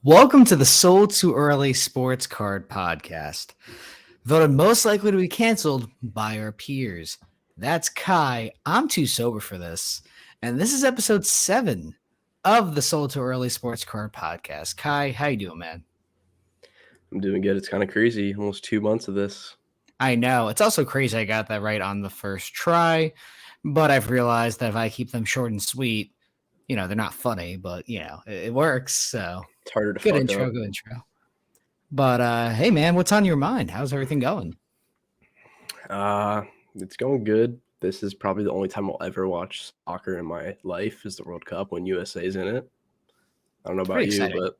Welcome to the Sold Too Early Sports Card Podcast, voted most likely to be canceled by our peers. That's Kai. I'm too sober for this. And this is episode 7 of the Sold Too Early Sports Card Podcast. Kai, how you doing, man? I'm doing good. It's kind of crazy. Almost 2 months of this. I know. It's also crazy I got that right on the first try, but I've realized that if I keep them short and sweet, they're not funny, but, it works, so... It's harder to Good fuck intro, up. good intro. But hey, man, what's on your mind? How's everything going? It's going good. This is probably the only time I'll ever watch soccer in my life is the World Cup when USA's in it. I don't know about you, but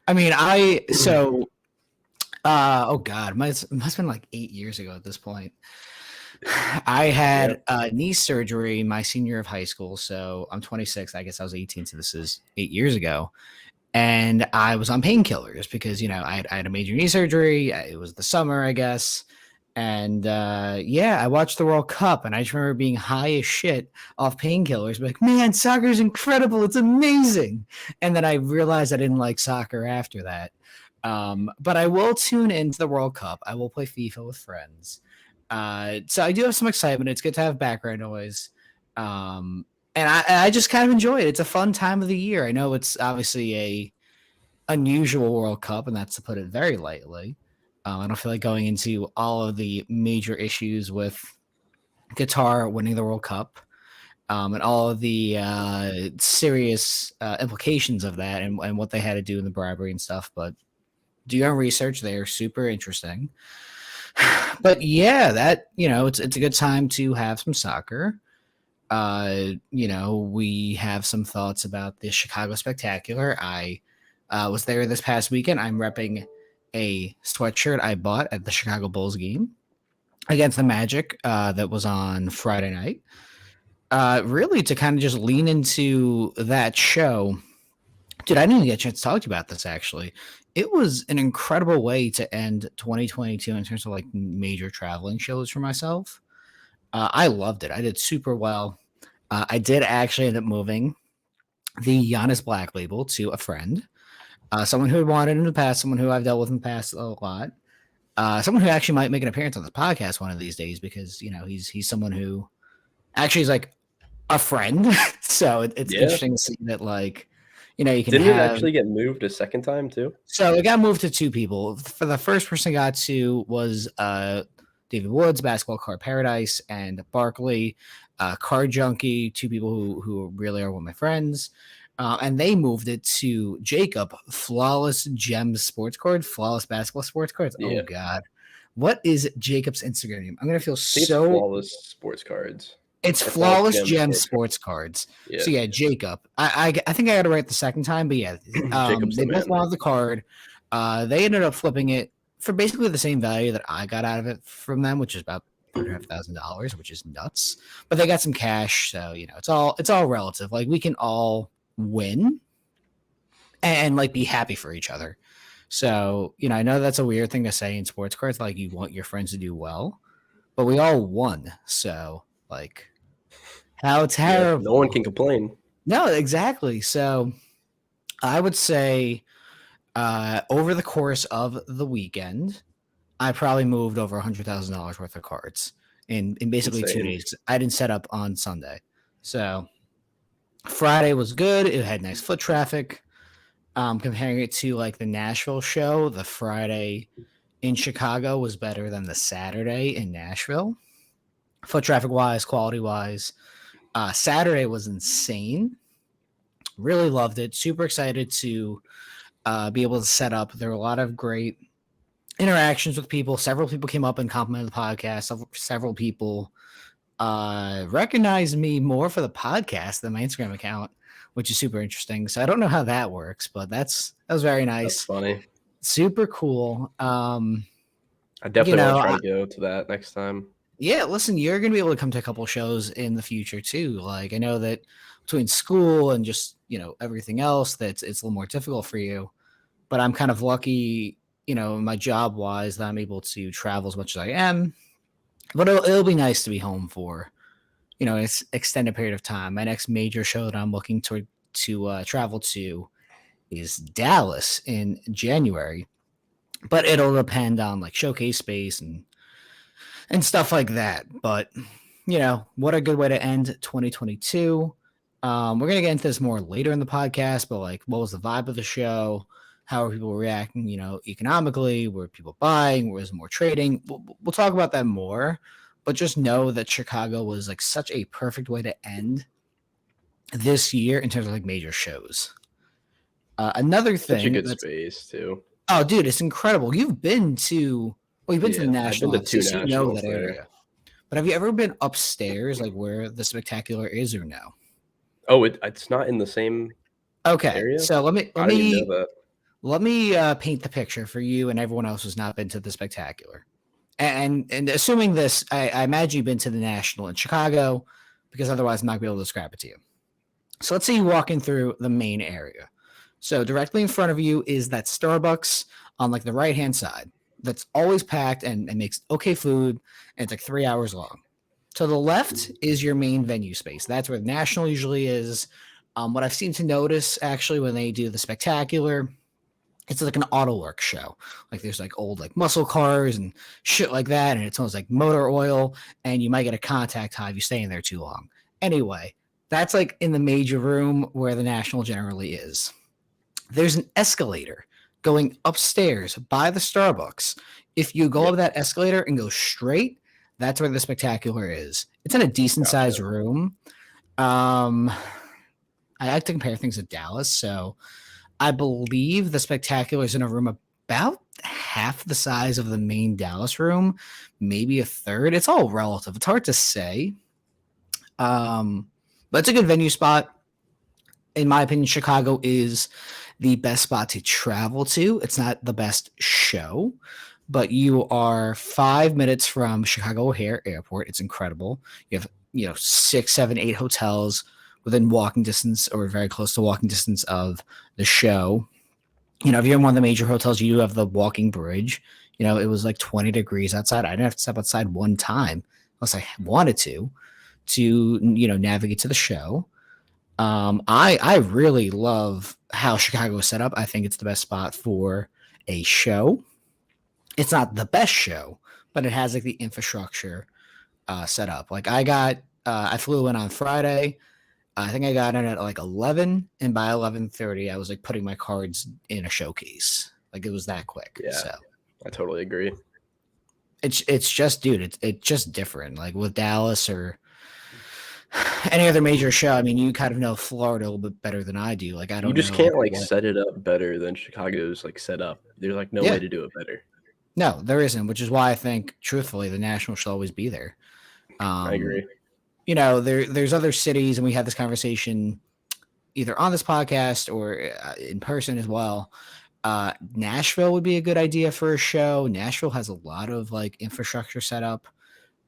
I mean, oh God, it must have been like 8 years ago at this point. I had knee surgery my senior year of high school, so I'm 26. I guess I was 18, so this is 8 years ago. And I was on painkillers because, I had a major knee surgery. It was the summer, I guess. And I watched the World Cup, and I just remember being high as shit off painkillers. Like, man, soccer is incredible. It's amazing. And then I realized I didn't like soccer after that. But I will tune into the World Cup. I will play FIFA with friends. So I do have some excitement. It's good to have background noise. And I just kind of enjoy it. It's a fun time of the year. I know it's obviously a unusual World Cup, and that's to put it very lightly. I don't feel like going into all of the major issues with Qatar winning the World Cup and all of the serious implications of that and what they had to do in the bribery and stuff. But do your own research. They are super interesting. But yeah, that, it's a good time to have some soccer. We have some thoughts about the Chicago Spectacular. I was there this past weekend. I'm repping a sweatshirt I bought at the Chicago Bulls game against the Magic that was on Friday night. Really to kind of just lean into that show. Dude, I didn't even get a chance to talk to you about this, actually. It was an incredible way to end 2022 in terms of like major traveling shows for myself. I loved it. I did super well. I did actually end up moving the Giannis Black Label to a friend, someone who had wanted in the past, someone who I've dealt with in the past a lot, someone who actually might make an appearance on the podcast one of these days because he's someone who actually is like a friend. So it's interesting to see that you can didn't it actually get moved a second time too? So it got moved to 2 people. For the first person got to was David Woods, Basketball Card Paradise, and Barkley, Card Junkie, 2 people who really are one of my friends. And they moved it to Jacob, Flawless Gems Sports Card, Flawless Basketball Sports Cards. Yeah. Oh, God. What is Jacob's Instagram name? I'm going to feel so... Flawless Sports Cards. It's Flawless Gems Sports Cards. Yeah. So, yeah, Jacob. I think I got it right the second time, but yeah. They both wanted the card. They ended up flipping it for basically the same value that I got out of it from them, which is about $3,500, which is nuts. But they got some cash, so it's all relative. Like we can all win and like be happy for each other. So I know that's a weird thing to say in sports cards. Like you want your friends to do well, but we all won. So like, how terrible! No one can complain. No, exactly. So I would say. Over the course of the weekend, I probably moved over $100,000 worth of cards in basically Insane. 2 days. I didn't set up on Sunday. So Friday was good. It had nice foot traffic. Comparing it to like the Nashville show, the Friday in Chicago was better than the Saturday in Nashville. Foot traffic wise, quality wise. Saturday was insane. Really loved it. Super excited to be able to set up. There were a lot of great interactions with people. Several people came up and complimented the podcast. Several people recognized me more for the podcast than my Instagram account, which is super interesting. So I don't know how that works, but that was very nice. That's funny. Super cool. I definitely want to try to go to that next time. Yeah, listen, you're going to be able to come to a couple shows in the future too. Like I know that between school and just, everything else, it's a little more difficult for you. But I'm kind of lucky, my job wise, that I'm able to travel as much as I am. But it'll be nice to be home for, an extended period of time. My next major show that I'm looking to travel to is Dallas in January, but it'll depend on like showcase space and stuff like that. But what a good way to end 2022. We're gonna get into this more later in the podcast, but like, what was the vibe of the show? How are people reacting? Economically, were people buying? Was more trading? We'll talk about that more. But just know that Chicago was like such a perfect way to end this year in terms of like major shows. Another thing, such a good space too. Oh, dude, it's incredible. You've been to the National. I've been to 2 so you know that Nationals area. But have you ever been upstairs, like where the Spectacular is, or no? Oh, it's not in the same area? So let me I didn't even know that. Let me paint the picture for you and everyone else who's not been to the Spectacular. And assuming this, I imagine you've been to the National in Chicago, because otherwise I'm not going to be able to describe it to you. So let's say you're walking through the main area. So directly in front of you is that Starbucks on like the right-hand side that's always packed and makes okay food, and it's like 3 hours long. To the left is your main venue space. That's where the National usually is. What I've seemed to notice actually when they do the Spectacular, it's like an auto work show. Like there's like old like muscle cars and shit like that, and it smells like motor oil, and you might get a contact high if you stay in there too long. Anyway, that's like in the major room where the National generally is. There's an escalator going upstairs by the Starbucks. If you go up that escalator and go straight, that's where the Spectacular is. It's in a decent sized room. I like to compare things to Dallas, so I believe the Spectacular is in a room about half the size of the main Dallas room, maybe a third. It's all relative. It's hard to say. But it's a good venue spot. In my opinion, Chicago is the best spot to travel to. It's not the best show, but you are 5 minutes from Chicago O'Hare Airport. It's incredible. You have 6, 7, 8 hotels within walking distance or very close to walking distance of the show. If you're in one of the major hotels, you have the walking bridge. It was like 20 degrees outside. I didn't have to step outside one time unless I wanted to navigate to the show. I really love how Chicago is set up. I think it's the best spot for a show. It's not the best show, but it has like the infrastructure set up. Like I flew in on Friday. I think I got in at like 11, and by 11:30, I was like putting my cards in a showcase. Like it was that quick. Yeah, so I totally agree. It's just, dude, it's just different. Like with Dallas or any other major show, I mean, you kind of know Florida a little bit better than I do. Like I don't. You just can't like set it up better than Chicago's like set up. There's like no way to do it better. No, there isn't, which is why I think, truthfully, the National should always be there. I agree. There's other cities, and we had this conversation either on this podcast or in person as well. Nashville would be a good idea for a show. Nashville has a lot of like infrastructure set up.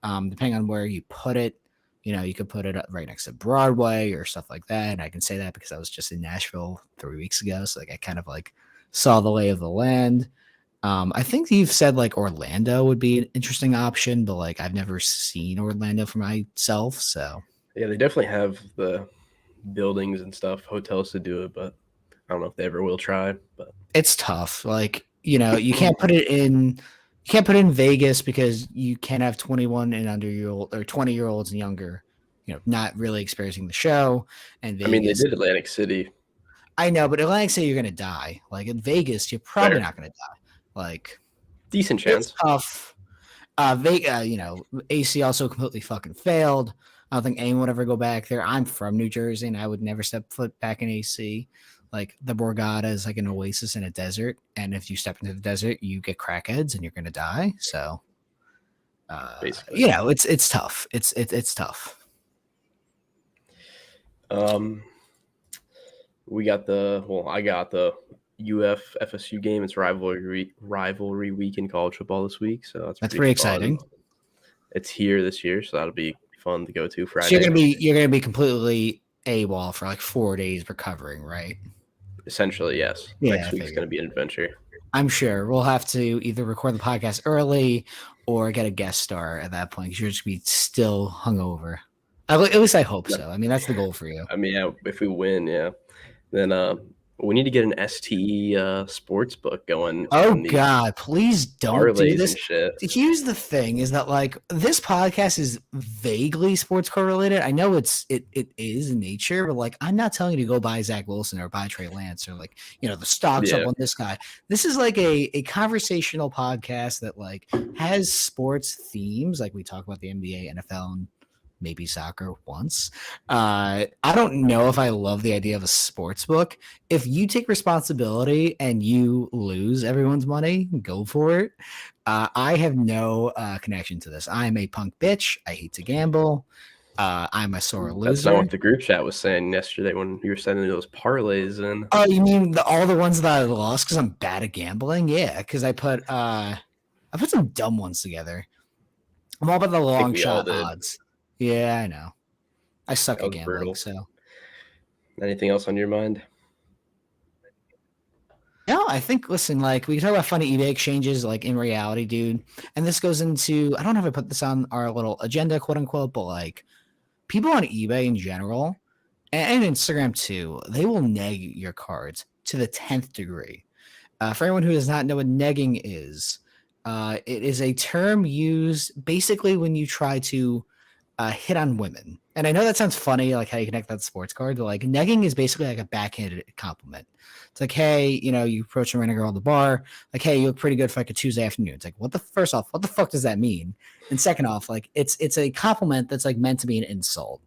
Depending on where you put it, you could put it right next to Broadway or stuff like that. And I can say that because I was just in Nashville 3 weeks ago. So like I kind of like saw the lay of the land. I think you've said like Orlando would be an interesting option, but like I've never seen Orlando for myself. So yeah, they definitely have the buildings and stuff, hotels to do it, but I don't know if they ever will try. But it's tough. Like you can't put it in. You can't put it in Vegas because you can't have 21 and under year old or 20-year-olds and younger, not really experiencing the show. And Vegas, I mean, they did Atlantic City. I know, but Atlantic City, you're going to die. Like in Vegas, you're probably not going to die. Like decent chance. It's tough. AC also completely fucking failed. I don't think anyone would ever go back there. I'm from New Jersey, and I would never step foot back in AC. Like the Borgata is like an oasis in a desert, and if you step into the desert, you get crackheads and you're gonna die. So, basically, it's tough. It's tough. I got the UF FSU game. It's rivalry week in college football this week, so that's pretty exciting. It's here this year, so that'll be fun to go to Friday. So you're gonna be completely AWOL for like 4 days recovering, right? Essentially, yes. Yeah, next week's going to be an adventure. I'm sure we'll have to either record the podcast early or get a guest star at that point because you're just going to be still hungover. At least I hope so. I mean, that's the goal for you. I mean, if we win, then We need to get an STE sports book going. Oh God, please don't do this. And shit. Here's the thing: is that like this podcast is vaguely sports correlated. I know it is in nature, but like I'm not telling you to go buy Zach Wilson or buy Trey Lance or like the stocks up on this guy. This is like a conversational podcast that like has sports themes. Like we talk about the NBA, NFL, and maybe soccer once. I don't know if I love the idea of a sports book. If you take responsibility and you lose everyone's money, go for it. I have no connection to this. I'm a punk bitch. I hate to gamble. I'm a sore loser. That's not what the group chat was saying yesterday when you were sending those parlays in. Oh, you mean all the ones that I lost because I'm bad at gambling? Yeah, because I put some dumb ones together. I'm all about the long shot odds. Yeah, I know. I suck at gambling. Brutal. So, anything else on your mind? No, I think. Listen, like we can talk about funny eBay exchanges, like in reality, dude. And this goes into. I don't know if I put this on our little agenda, quote unquote, but like people on eBay in general and Instagram too, they will neg your cards to the 10th degree. For anyone who does not know what negging is, it is a term used basically when you try to hit on women. And I know that sounds funny, like how you connect that to sports card, but like negging is basically like a backhanded compliment. It's like, hey, you approach a random girl at the bar, like, hey, you look pretty good for like a Tuesday afternoon. It's like, first off, what the fuck does that mean? And second off, like it's a compliment that's like meant to be an insult.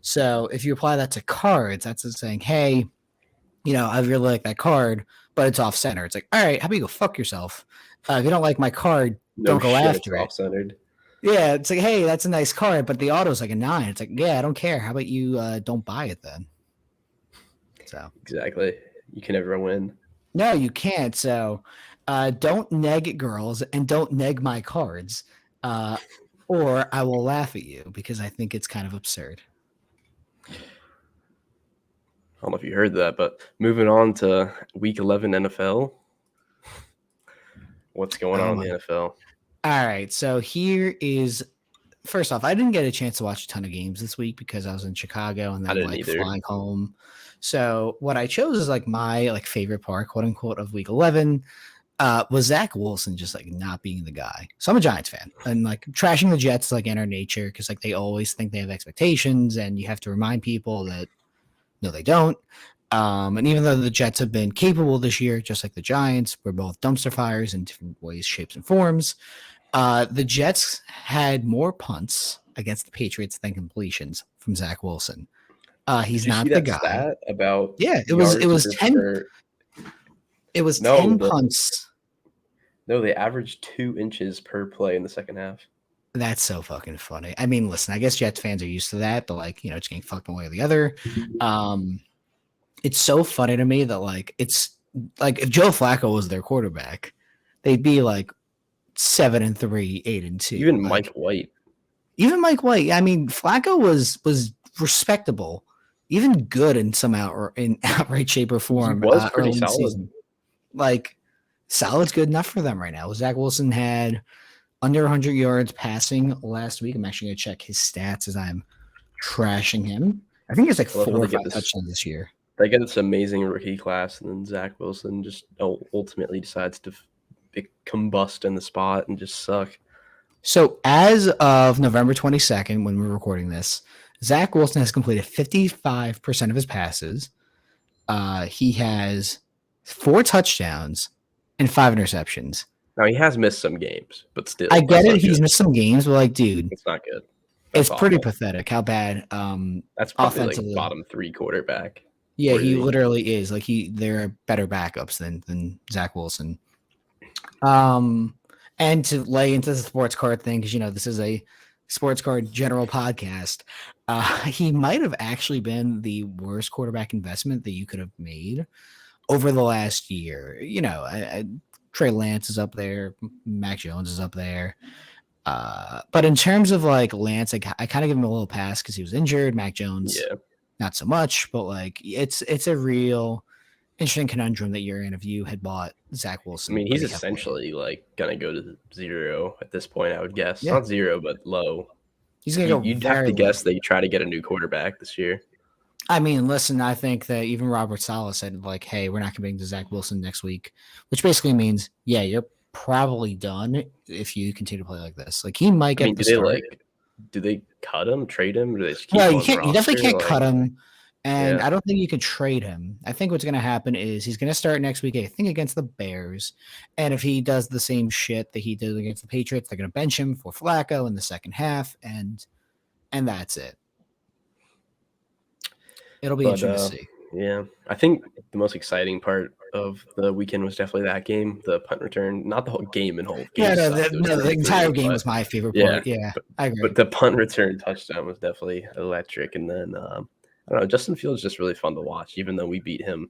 So if you apply that to cards, that's just saying, hey, I really like that card, but it's off center. It's like, all right, how about you go fuck yourself? If you don't like my card, don't go after it. Off-centered. Yeah, it's like, hey, that's a nice card, but the auto's like a 9. It's like, yeah, I don't care. How about you don't buy it then? So exactly, you can never win. No, you can't. So don't neg girls and don't neg my cards, or I will laugh at you because I think it's kind of absurd. I don't know if you heard that, but moving on to Week 11 NFL. What's going on in the NFL? All right, so here is first off, I didn't get a chance to watch a ton of games this week because I was in Chicago and then flying home. So what I chose is like my like favorite part, quote unquote, of Week 11 was Zach Wilson just like not being the guy. So I'm a Giants fan and like trashing the Jets like in our nature because like they always think they have expectations and you have to remind people that no, they don't. And even though the Jets have been capable this year, just like the Giants, we're both dumpster fires in different ways, shapes, and forms. The Jets had more punts against the Patriots than completions from Zach Wilson. He's not the guy. Stat about it was 10. It was 10 punts. No, they averaged 2 inches per play in the second half. That's so fucking funny. I mean, listen, I guess Jets fans are used to that, but like, it's getting fucked one way or the other. It's so funny to me that like it's like if Joe Flacco was their quarterback, they'd be like 7-3, 8-2. Even like, Mike White. I mean, Flacco was respectable, even good in some outright shape or form. He was pretty solid. Season. Like solid's good enough for them right now. Zach Wilson had under 100 yards passing last week. I'm actually going to check his stats as I'm trashing him. I think it's like 4 or 5 touchdowns this year. They get this amazing rookie class, and then Zach Wilson just ultimately decides to combust in the spot and just suck. So as of November 22nd, when we're recording this, Zach Wilson has completed 55% of his passes. He has 4 touchdowns and 5 interceptions. Now, he has missed some games, but still. I get it. He's missed some games, but like, dude. It's not good. It's pretty pathetic how bad that's probably like bottom 3 quarterback. Yeah, he literally is. Like they're better backups than Zach Wilson. And to lay into the sports card thing, because this is a sports card general podcast, he might have actually been the worst quarterback investment that you could have made over the last year. Trey Lance is up there, Mac Jones is up there. But in terms of like Lance, I kind of give him a little pass because he was injured. Mac Jones, not so much, but like it's a real interesting conundrum that you're in if you had bought Zach Wilson. I mean, he's essentially like gonna go to 0 at this point, I would guess. Not 0, but low. He's gonna go. You'd have to guess that you try to get a new quarterback this year. I mean, listen, I think that even Robert Saleh said, like, hey, we're not going to bring to Zach Wilson next week, which basically means, yeah, you're probably done if you continue to play like this. Like, he might get the start. Do they cut him, trade him, or do they just keep No, him on the roster? You definitely can't cut him. And Yeah. I don't think you could trade him. I think what's going to happen is he's going to start next week, I think, against the Bears. And if he does the same shit that he did against the Patriots, they're going to bench him for Flacco in the second half, and that's it. It'll be interesting to see. Yeah, I think the most exciting part of the weekend was definitely that game, the punt return. Not the whole game and whole game. Yeah, the entire game was my favorite part. Yeah, I agree. But the punt return touchdown was definitely electric. And then I don't know, Justin Fields is just really fun to watch, even though we beat him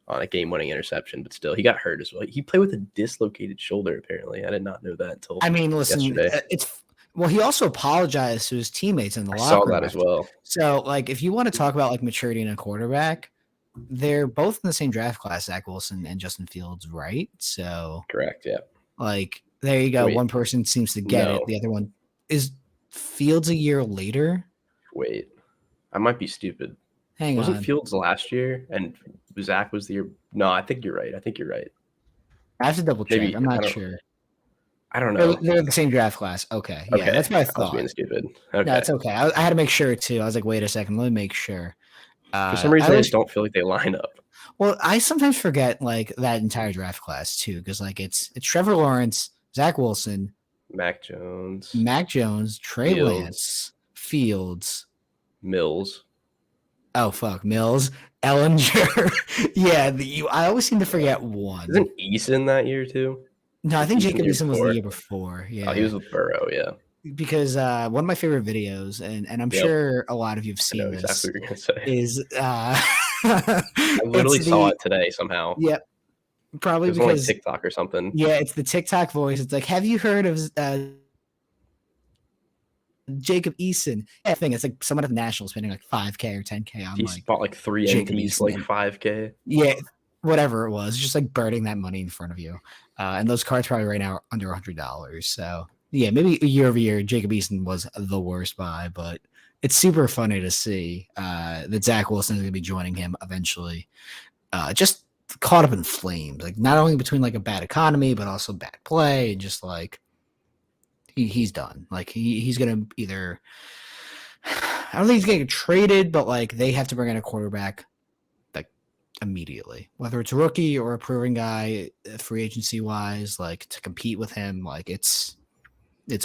on a game-winning interception. But still, he got hurt as well. He played with a dislocated shoulder. Apparently, I did not know that until listen, yesterday. Well, he also apologized to his teammates in the locker room. I saw that as well. So, like, if you want to talk about like maturity in a quarterback, they're both in the same draft class, Zach Wilson and Justin Fields, right? So, correct, yeah. Like, there you go. Wait, one person seems to get it. The other one is Fields a year later. Wait, I might be stupid. Wasn't Fields last year and Zach was the year? No, I think you're right. I have to double check. I'm not sure. I don't know. They're the same draft class. Okay. Yeah, that's what I thought. I was being stupid. Okay. No, it's okay. I had to make sure too. I was like, wait a second, let me make sure. For some reason, I just don't feel like they line up. Well, I sometimes forget like that entire draft class too, because like it's Trevor Lawrence, Zach Wilson, Mac Jones, Trey Lance, Fields, Mills. Oh fuck, Mills, Ellinger. Yeah, I always seem to forget one. Isn't Eason that year too? No, I think Jacob Eason was the year before. Yeah, he was with Burrow. Yeah, because one of my favorite videos, and I'm sure a lot of you've seen this. Exactly what you're gonna say. Is I literally saw it today somehow. Yep, probably because on, like, TikTok or something. Yeah, it's the TikTok voice. It's like, have you heard of Jacob Eason? Yeah, thing. It's like someone at the Nationals spending like $5K or $10K on. He bought like 3 NPs for like $5K. Yeah, whatever it was, just like burning that money in front of you. And those cards probably right now are under $100. So yeah, maybe year over year, Jacob Eason was the worst buy, but it's super funny to see that Zach Wilson is going to be joining him eventually. Just caught up in flames, like not only between like a bad economy, but also bad play, and just like he's done. Like he's going to either, I don't think he's going to get traded, but like they have to bring in a quarterback immediately, whether it's a rookie or a proven guy, free agency wise, like to compete with him. Like it's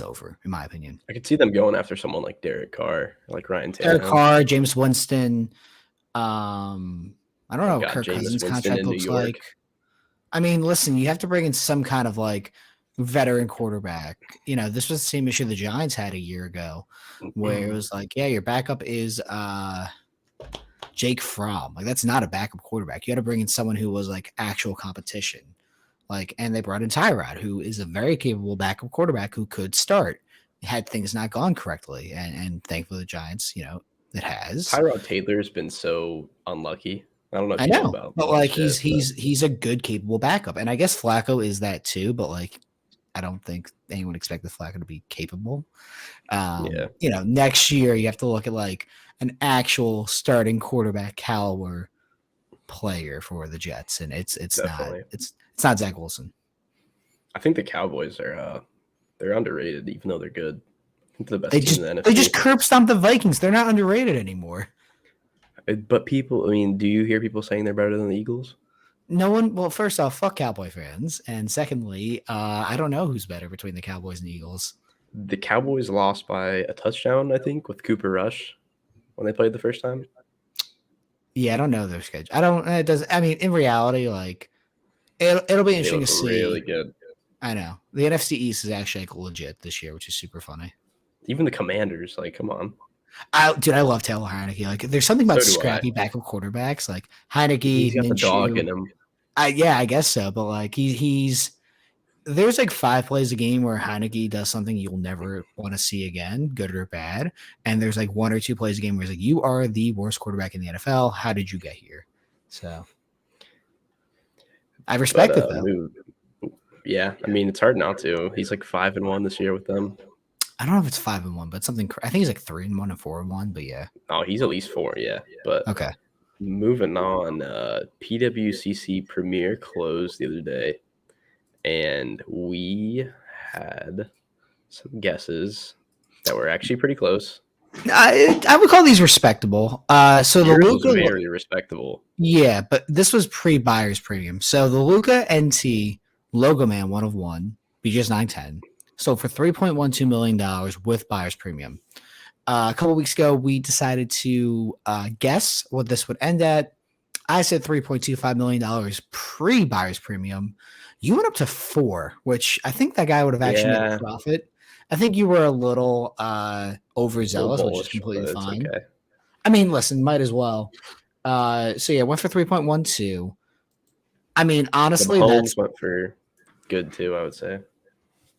over, in my opinion. I could see them going after someone like Derek Carr, like Ryan Tannehill. Derek Carr, James Winston. I don't know what Kirk Cousins' contract looks like. I mean, listen, you have to bring in some kind of like veteran quarterback. You know, this was the same issue the Giants had a year ago, where it was like, yeah, your backup is Jake Fromm. Like, that's not a backup quarterback. You got to bring in someone who was like actual competition. Like, and they brought in Tyrod, who is a very capable backup quarterback who could start had things not gone correctly. And thankfully the Giants, you know, it has. Tyrod Taylor's been so unlucky. I don't know. I know, but like he's a good, capable backup, and I guess Flacco is that too. But like, I don't think anyone expected Flacco to be capable. You know, next year you have to look at like an actual starting quarterback caliber player for the Jets, and it's not Zach Wilson. I think the Cowboys are they're underrated, even though they're good. They're the best team in the NFC. They just curb stomped the Vikings. They're not underrated anymore. But people, I mean, do you hear people saying they're better than the Eagles? No one. Well, first off, fuck Cowboy fans, and secondly, I don't know who's better between the Cowboys and the Eagles. The Cowboys lost by a touchdown, I think, with Cooper Rush when they played the first time. Yeah, I don't know their schedule. I don't. It does. I mean, in reality, like it'll be interesting to see. Really good. I know the NFC East is actually like legit this year, which is super funny. Even the Commanders, like, come on. I love Taylor Heineke. Like, there's something about scrappy backup quarterbacks, like Heineke. He's got the dog in him. Yeah, I guess so. But like, he's there's like 5 plays a game where Heineke does something you'll never want to see again, good or bad. And there's like 1 or 2 plays a game where it's like, you are the worst quarterback in the NFL. How did you get here? So I respect it though. Yeah, I mean, it's hard not to. He's like 5-1 this year with them. I don't know if it's 5-1, but something. I think he's like 3-1 and 4-1. But yeah. Oh, he's at least 4, yeah. But Okay. moving on, PWCC Premier closed the other day, and we had some guesses that were actually pretty close. I would call these respectable. So the Yours was Luca, very respectable. yeah, but this was pre-buyer's premium. So the Luca NT Logo Man 1 of 1, BGS 910, sold for $3.12 million with buyer's premium. A couple weeks ago, we decided to guess what this would end at. I said $3.25 million pre-buyer's premium. You went up to 4, which I think that guy would have actually made a profit. I think you were a little overzealous, bullish, which is completely fine. Okay. I mean, listen, might as well. So yeah, went for 3.12. I mean, honestly, Mahomes went for good too, I would say.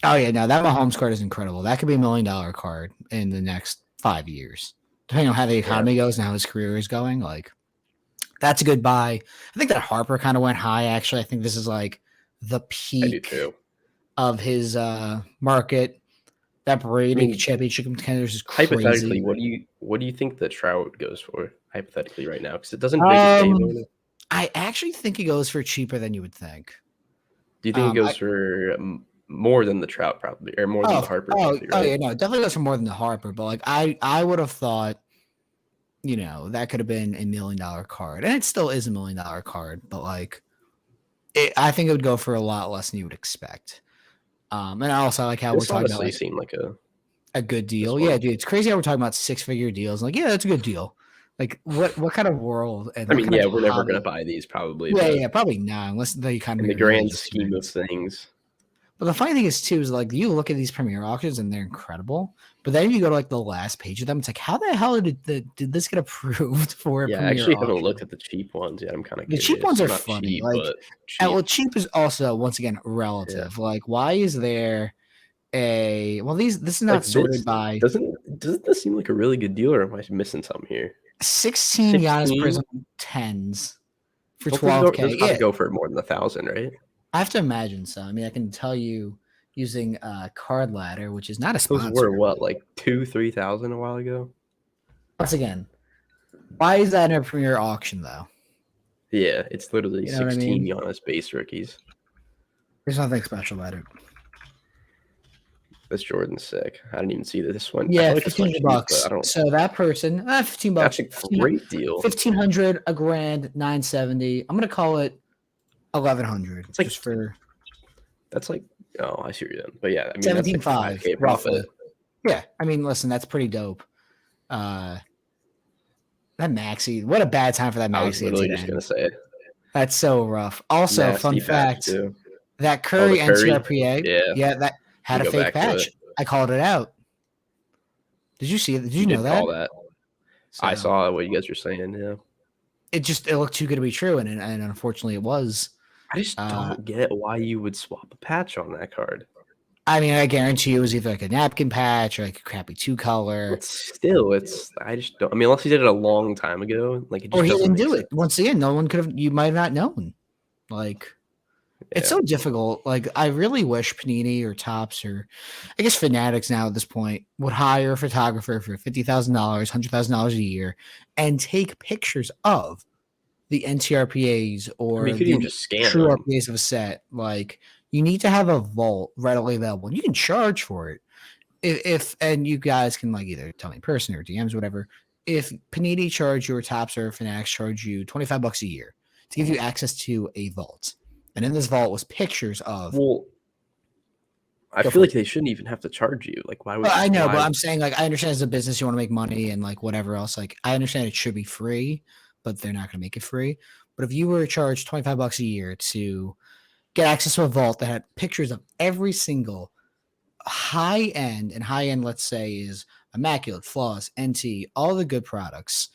Oh yeah, no, that Mahomes card is incredible. That could be $1 million card in the next 5 years, depending on how the economy goes and how his career is going. Like, that's a good buy. I think that Harper kind of went high. Actually, I think this is like the peak of his market. That Brady championship contenders is crazy. Hypothetically, what do you think the Trout goes for? Hypothetically, right now, because it doesn't Vegas pay bonus. I actually think it goes for cheaper than you would think. Do you think it goes for more than the Trout, probably, or more than the Harper? Probably, right? Oh yeah, no, it definitely goes for more than the Harper. But like, I would have thought, that could have been $1 million card, and it still is $1 million card. But like, I think it would go for a lot less than you would expect. And I also like how we're talking about. Like, seemed like a good deal. Yeah, dude, it's crazy how we're talking about 6-figure deals. Like, yeah, that's a good deal. Like, what kind of world? And I mean, we're never going to buy these, probably. Yeah, probably not, unless they kind of in the grand scheme of things. But the funny thing is, too, is like you look at these premier auctions and they're incredible. But then you go to like the last page of them, it's like, how the hell did this get approved for? Yeah, I actually haven't looked at the cheap ones yet. I'm kind of curious. The cheap ones are funny. Cheap, like, cheap. Cheap is also once again relative. Yeah. Like, why is there this is not like sorted by. Doesn't this seem like a really good deal, or am I missing something here? 16 Giannis Prism 10s for $12K. Those got to go for more than 1,000, right? I have to imagine so. I mean, I can tell you using Card Ladder, which is not a sponsor. Those were what, like 2,000-3,000 a while ago? Once again, why is that in a premier auction though? Yeah, it's literally 16 Giannis base rookies. There's nothing special about it. This Jordan's sick. I didn't even see this one. Yeah, $1,500. So that person, $15. That's a great deal. 1,500, a grand, $970. I'm gonna call it 1,100. It's like just for. That's like, oh, I see what you're doing. But yeah, I mean, 17.5 like roughly. Yeah, I mean, listen, that's pretty dope. That Maxi, what a bad time for that Maxi. I was literally just gonna say it. That's so rough. Also, nasty fun fact: that Curry NCRPA, that had a fake patch. I called it out. Did you see it? Did you know that? Call that. So, I saw what you guys were saying. Yeah, it looked too good to be true, and unfortunately, it was. I just don't get why you would swap a patch on that card. I mean, I guarantee you it was either like a napkin patch or like a crappy 2-color. But still, I just don't. I mean, unless he did it a long time ago, like it just or he didn't do it. Once again, no one could have. You might have not known. Like, it's so difficult. Like, I really wish Panini or Topps or, I guess, Fanatics now at this point would hire a photographer for $50,000, $100,000 a year, and take pictures of the NTRPAs or you could even just scan true RPAs of a set. Like, you need to have a vault readily available. You can charge for it. If and you guys can like either tell me in person or DMs, whatever. If Panini charge you or Topps or Fanatics charge you $25 a year to give you access to a vault, and in this vault was pictures of. Well, I feel like they shouldn't even have to charge you. Like, why would? I know, but I'm saying, like, I understand as a business you want to make money and like whatever else. Like, I understand it should be free, but they're not going to make it free. But if you were charged $25 a year to get access to a vault that had pictures of every single high end, let's say, is immaculate, flawless, NT, all the good products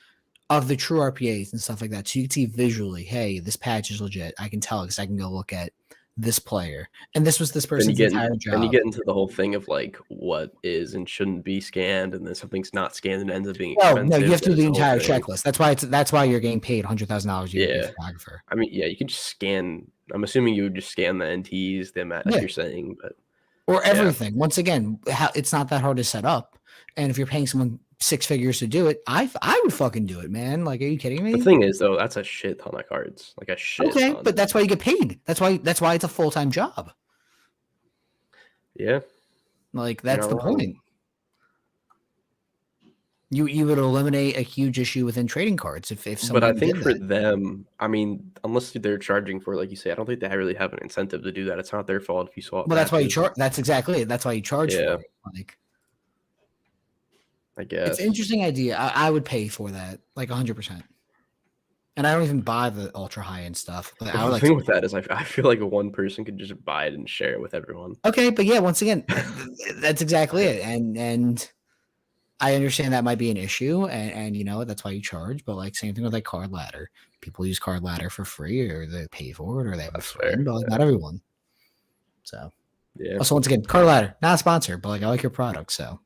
of the true RPAs and stuff like that. So you can see visually, hey, this patch is legit. I can tell because I can go look at this player. And this was this person's entire job. And you get into the whole thing of like what is and shouldn't be scanned, and then something's not scanned and ends up being expensive. No, you have to do the entire checklist. That's why you're getting paid $100,000 a year to be a photographer. I mean, you can just scan. I'm assuming you would just scan the NTs, the like you're saying, but or Yeah. everything. Once again, it's not that hard to set up. And if you're paying someone 6 figures to do it, I would fucking do it, man. Like, are you kidding The me? thing is, though, that's a shit ton of cards. Like a shit Okay, ton. but that's why you get paid. That's why it's a full-time job. Yeah. Like, You're that's not the wrong. point. You would eliminate a huge issue within trading cards if But someone I think did for that. them, I mean, unless they're charging for, like you say, I don't think they really have an incentive to do that. It's not their fault if you swap Well, that's why you patches. charge. That's exactly it. That's why you charge Yeah, for it. Like, I it's an guess. interesting idea. I would pay for that, like 100%. And I don't even buy the ultra high end stuff, but I Well, would the like to thing pay. with that is I feel like one person could just buy it and share it with everyone. Okay, but yeah, once again, that's exactly it. And I understand that might be an issue, and you know that's why you charge. But like same thing with like Card Ladder. People use Card Ladder for free, or they pay for it, or they have a That's friend, fair. but like not everyone. So Yeah. also once again, Card Ladder, not a sponsor, but like I like your product, so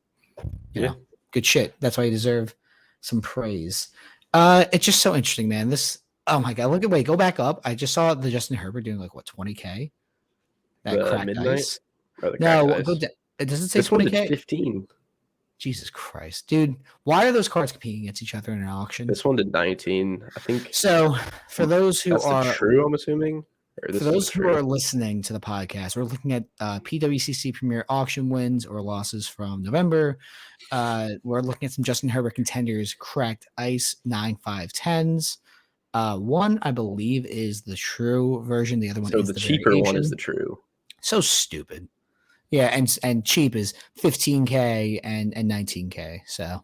you Yeah. know, good shit. That's why you deserve some praise. It's just so interesting, man. This oh my god, go back up. I just saw the Justin Herbert doing like what 20K. That The cracked midnight ice. or the cracked No, go ice. down. It doesn't say This one did 20K. 15. Jesus Christ, dude. Why are those cards competing against each other in an auction? This one did 19. I think So for those who that's the are true, I'm assuming. Or for this is the those who true. are listening to the podcast, we're looking at PWCC Premier auction wins or losses from November. We're looking at some Justin Herbert contenders, cracked ice 9.5/10s. One, I believe, is the true version. The other one So is the the cheaper one is variation. the true. So stupid. Yeah, and cheap is 15K and 19K. So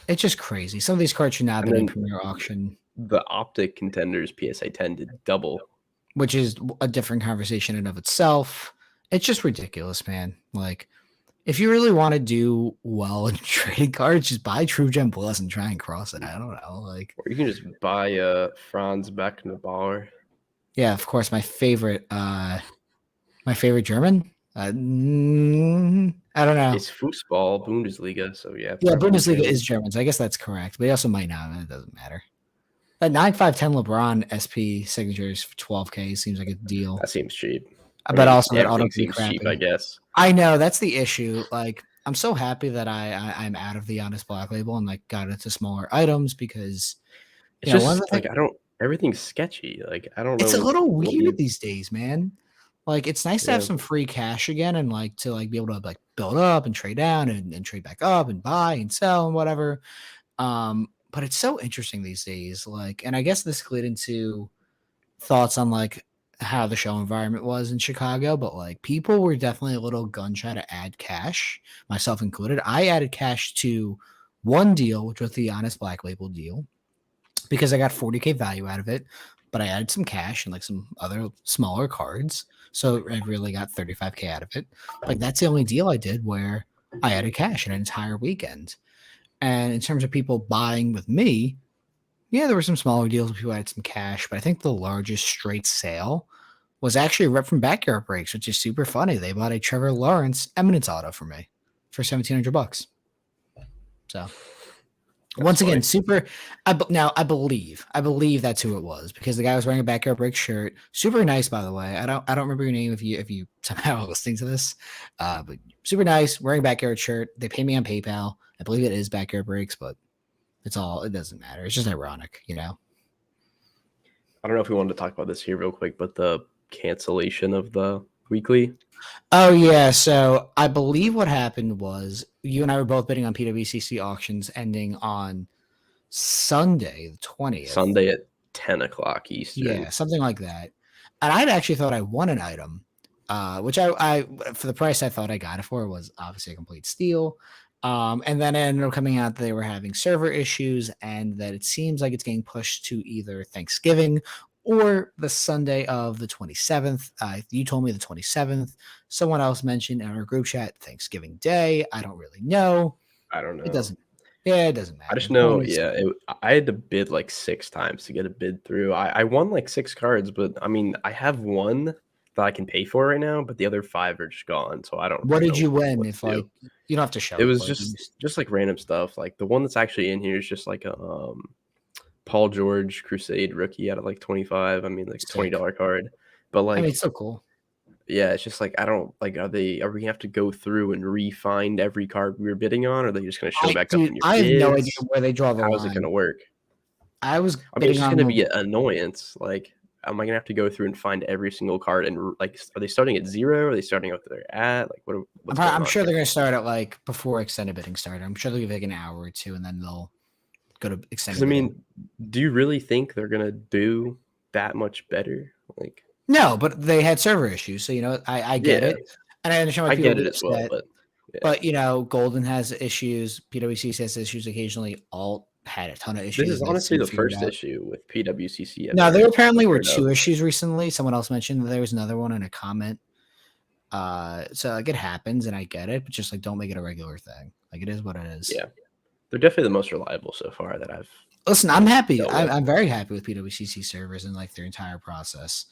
it's just crazy. Some of these cards should not have And been in then Premier auction, the optic contenders PSA 10 did double. which is a different conversation in of itself. It's just ridiculous, man. Like, if you really want to do well in trading cards, just buy True Gem Plus and try and cross it. I don't know. Like, Or you can just buy Franz Beckenbauer. yeah, of course, my favorite German. I don't know. It's Fußball Bundesliga, so yeah, Yeah, probably Bundesliga German. is German, so I guess that's correct. But he also might not. It doesn't matter. That 9.5/10 LeBron SP signatures for 12K seems like a deal. That seems cheap. I But mean, also that auto everything could be seems cheap, I crappy. guess. I know that's the issue. Like, I'm so happy that I'm out of the Honest Black Label and like got into smaller items because It's one of the just things like everything's sketchy. Like I don't it's a know little what weird you. these days, man. Like it's nice to have Yeah, some free cash again and like to like be able to like build up and trade down and trade back up and buy and sell and whatever. But it's so interesting these days. Like, and I guess this could lead into thoughts on like how the show environment was in Chicago, but like people were definitely a little gun shy to add cash, myself included. I added cash to one deal, which was the Honest Black Label deal, because I got 40K value out of it, but I added some cash and like some other smaller cards. So I really got 35K out of it. Like that's the only deal I did where I added cash in an entire weekend. And in terms of people buying with me, yeah, there were some smaller deals where people had some cash, but I think the largest straight sale was actually a rep from Backyard Breaks, which is super funny. They bought a Trevor Lawrence Eminence auto for me for $1,700. So that's once funny. again, super. Now I believe that's who it was because the guy was wearing a Backyard Breaks shirt. Super nice, by the way. I don't remember your name if you somehow are listening to this, but super nice, wearing a Backyard shirt. They pay me on PayPal. I believe it is Backyard Breaks, but it doesn't matter. It's just ironic, you know. I don't know if we wanted to talk about this here real quick, but the cancellation of the weekly. Oh yeah, so I believe what happened was you and I were both bidding on PWCC auctions ending on Sunday the 20th. Sunday at 10 o'clock Eastern. Yeah, something like that. And I'd actually thought I won an item, which I for the price I thought I got it for was obviously a complete steal. And then it ended up coming out that they were having server issues and that it seems like it's getting pushed to either Thanksgiving or the Sunday of the 27th. You told me the 27th. Someone else mentioned in our group chat Thanksgiving Day. I don't really know. I don't know. It doesn't. Yeah, it doesn't matter. I just The know, point is, yeah, I had to bid like 6 times to get a bid through. I won like 6 cards, but I mean, I have one that I can pay for right now, but the other 5 are just gone. So I don't what did know you win? what If to do. like you don't have to show It it, was but you just like random stuff. Like the one that's actually in here is just like a Paul George Crusade rookie out of like 25. I mean, like sick. $20 card. But I mean, like it's so cool. Yeah, it's just like I don't like. Are we gonna have to go through and re-find every card we were bidding on, or are they just gonna show back up in your I have no idea bids? where they draw the How is it line. gonna work? I was I mean, it's bidding just on gonna the be an annoyance. Like, am I gonna have to go through and find every single card and like, are they starting at 0? Are they starting out where they're at? Like, what's going I'm on sure they're here? going to start at like before extended bidding started. I'm sure they'll give like an hour or two and then they'll go to Because extended I bidding. mean, do you really think they're gonna do that much better? Like, No, but they had server issues. So, I get yeah, it. And I understand why I people get it get as well, upset. but yeah, But, Golden has issues. PWCC has issues occasionally. Alt had a ton of this issues is and they honestly seem to the figure it first out. issue with PWCC Now, ever there apparently were heard of. 2 issues recently. Someone else mentioned that there was another one in a comment. So like it happens and I get it, but just like don't make it a regular thing. Like it is what it is. Yeah, they're definitely the most reliable so far that I've Listen, I'm happy. dealt with. I'm very happy with PWCC servers and like their entire process.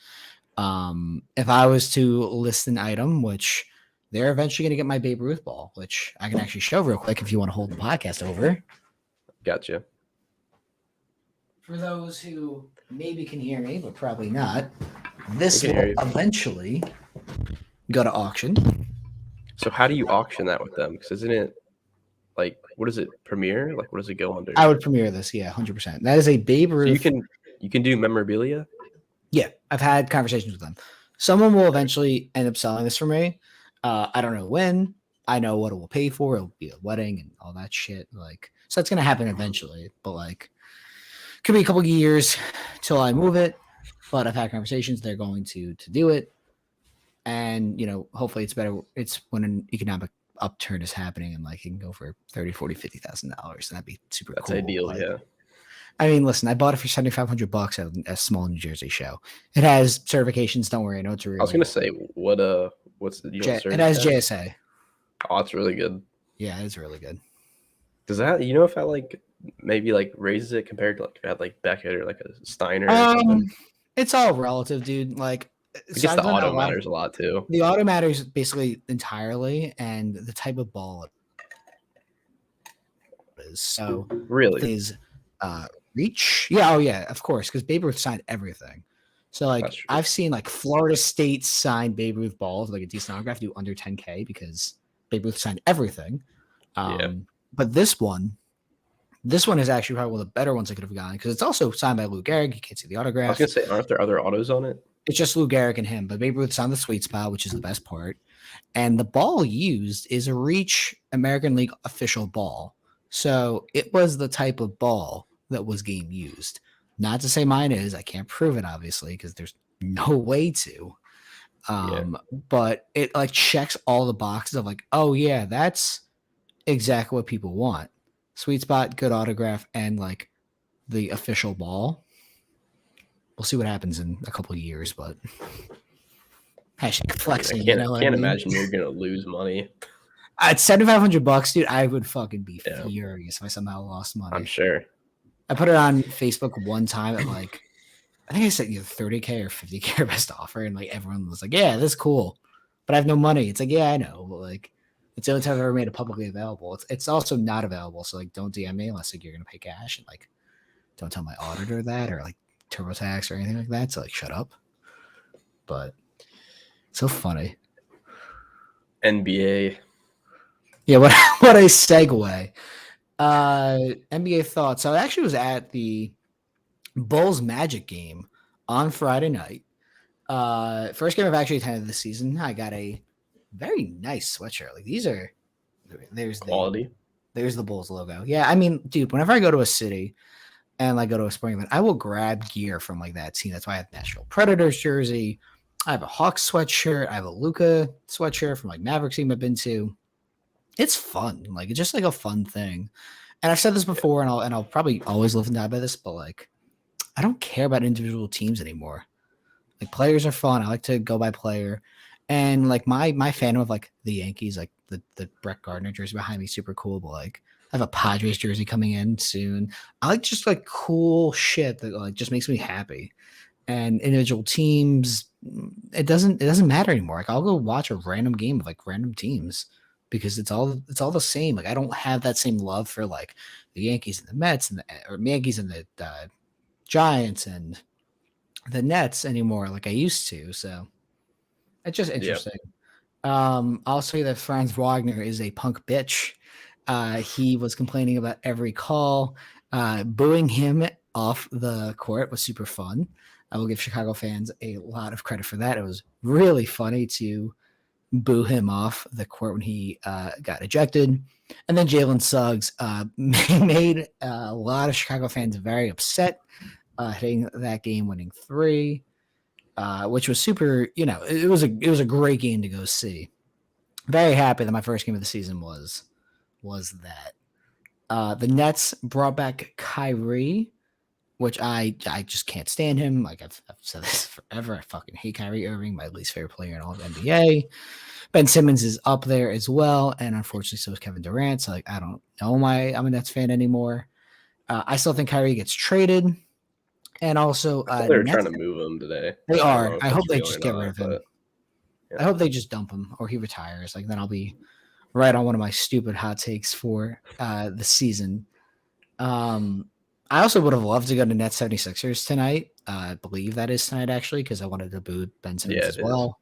If I was to list an item, which they're eventually going to get my Babe Ruth ball, which I can actually show real quick if you want to hold the podcast over. Gotcha. For those who maybe can hear me, but probably not, this I can will hear you. eventually go to auction. So how do you auction that with them? Because isn't it like, what is it, Premiere? Like, what does it go under? I would premiere this, yeah, 100%. That is a Babe Ruth. So you can do memorabilia. Yeah, I've had conversations with them. Someone will eventually end up selling this for me. I don't know when. I know what it will pay for. It'll be a wedding and all that shit. Like, so that's gonna happen eventually. But like, could be a couple of years till I move it. But I've had conversations. They're going to do it, and hopefully it's better. It's when an economic upturn is happening, and like it can go for $30,000, $40,000, $50,000. That'd be super That's cool. ideal. Like, Yeah. I mean, listen, I bought it for $7,500 at a small New Jersey show. It has certifications. Don't worry, I know it's real. I was gonna say, what's the It has JSA. Oh, it's really good. Yeah, it's really good. Does that, if that like maybe like raises it compared to like if it had like Beckett or like a Steiner or something? It's all relative, dude. Like, I guess the auto matters a lot too. The auto matters basically entirely, and the type of ball it is. So Really, is reach. Yeah, oh yeah, of course, because Babe Ruth signed everything. So like I've seen like Florida State sign Babe Ruth balls like a decent autograph do under 10K because Babe Ruth signed everything. But this one is actually probably one of the better ones I could have gotten because it's also signed by Lou Gehrig. You can't see the autograph. I was gonna say, aren't there other autos on it? It's just Lou Gehrig and him, but Babe Ruth's on the sweet spot, which is the best part. And the ball used is a Reach American League official ball. So it was the type of ball that was game used. Not to say mine is. I can't prove it, obviously, because there's no way to. But it like checks all the boxes of like, oh yeah, that's exactly what people want. Sweet spot, good autograph, and like the official ball. We'll see what happens in a couple of years, but hashtag flexing. I can't imagine you're gonna lose money. At $7,500, dude, I would fucking be furious if I somehow lost money. I'm sure. I put it on Facebook one time at like, I think I said either 30K or 50K best offer, and like everyone was like, "Yeah, this is cool," but I have no money. It's like, yeah, I know, but like, it's the only time I've ever made it publicly available. It's also not available, so like, don't DM me unless like you're gonna pay cash, and like, don't tell my auditor that or like TurboTax or anything like that. So like, shut up. But so funny. NBA. Yeah, what a segue. NBA thoughts. So I actually was at the Bulls Magic game on Friday night. First game I've actually attended this season. I got a very nice sweatshirt. Like there's Quality. There's the Bulls logo. Yeah, I mean, dude, whenever I go to a city and like go to a spring event, I will grab gear from like that team. That's why I have Nashville Predators jersey. I have a Hawks sweatshirt. I have a Luka sweatshirt from like Mavericks team I've been to. It's fun. Like, it's just like a fun thing. And I've said this before, and I'll probably always live and die by this, but like, I don't care about individual teams anymore. Like, players are fun. I like to go by player. And like my fandom of like the Yankees, like the Brett Gardner jersey behind me, super cool. But like, I have a Padres jersey coming in soon. I like just like cool shit that like just makes me happy. And individual teams, it doesn't matter anymore. Like, I'll go watch a random game of like random teams, because it's all the same. Like, I don't have that same love for like the Yankees and the Mets or Yankees and the Giants and the Nets anymore like I used to. So It's just Yeah. interesting. I'll say that Franz Wagner is a punk bitch. He was complaining about every call. Booing him off the court was super fun. I will give Chicago fans a lot of credit for that. It was really funny to boo him off the court when he got ejected. And then Jalen Suggs made a lot of Chicago fans very upset, hitting that game-winning three, which was super. It was a great game to go see. Very happy that my first game of the season was that. The Nets brought back Kyrie, which I just can't stand him. Like I've said this forever. I fucking hate Kyrie Irving, my least favorite player in all of NBA. Ben Simmons is up there as well, and unfortunately, so is Kevin Durant. So like, I don't know why I'm a Nets fan anymore. I still think Kyrie gets traded, and also I thought they were trying Nets. to move him today. They I don't know are. if I hope that's they real just or get rid not, of him. but I hope they just dump him or he retires. Like then I'll be right on one of my stupid hot takes for the season. I also would have loved to go to Nets 76ers tonight. I believe that is tonight actually because I wanted to boo Ben Simmons yeah, as it is. well.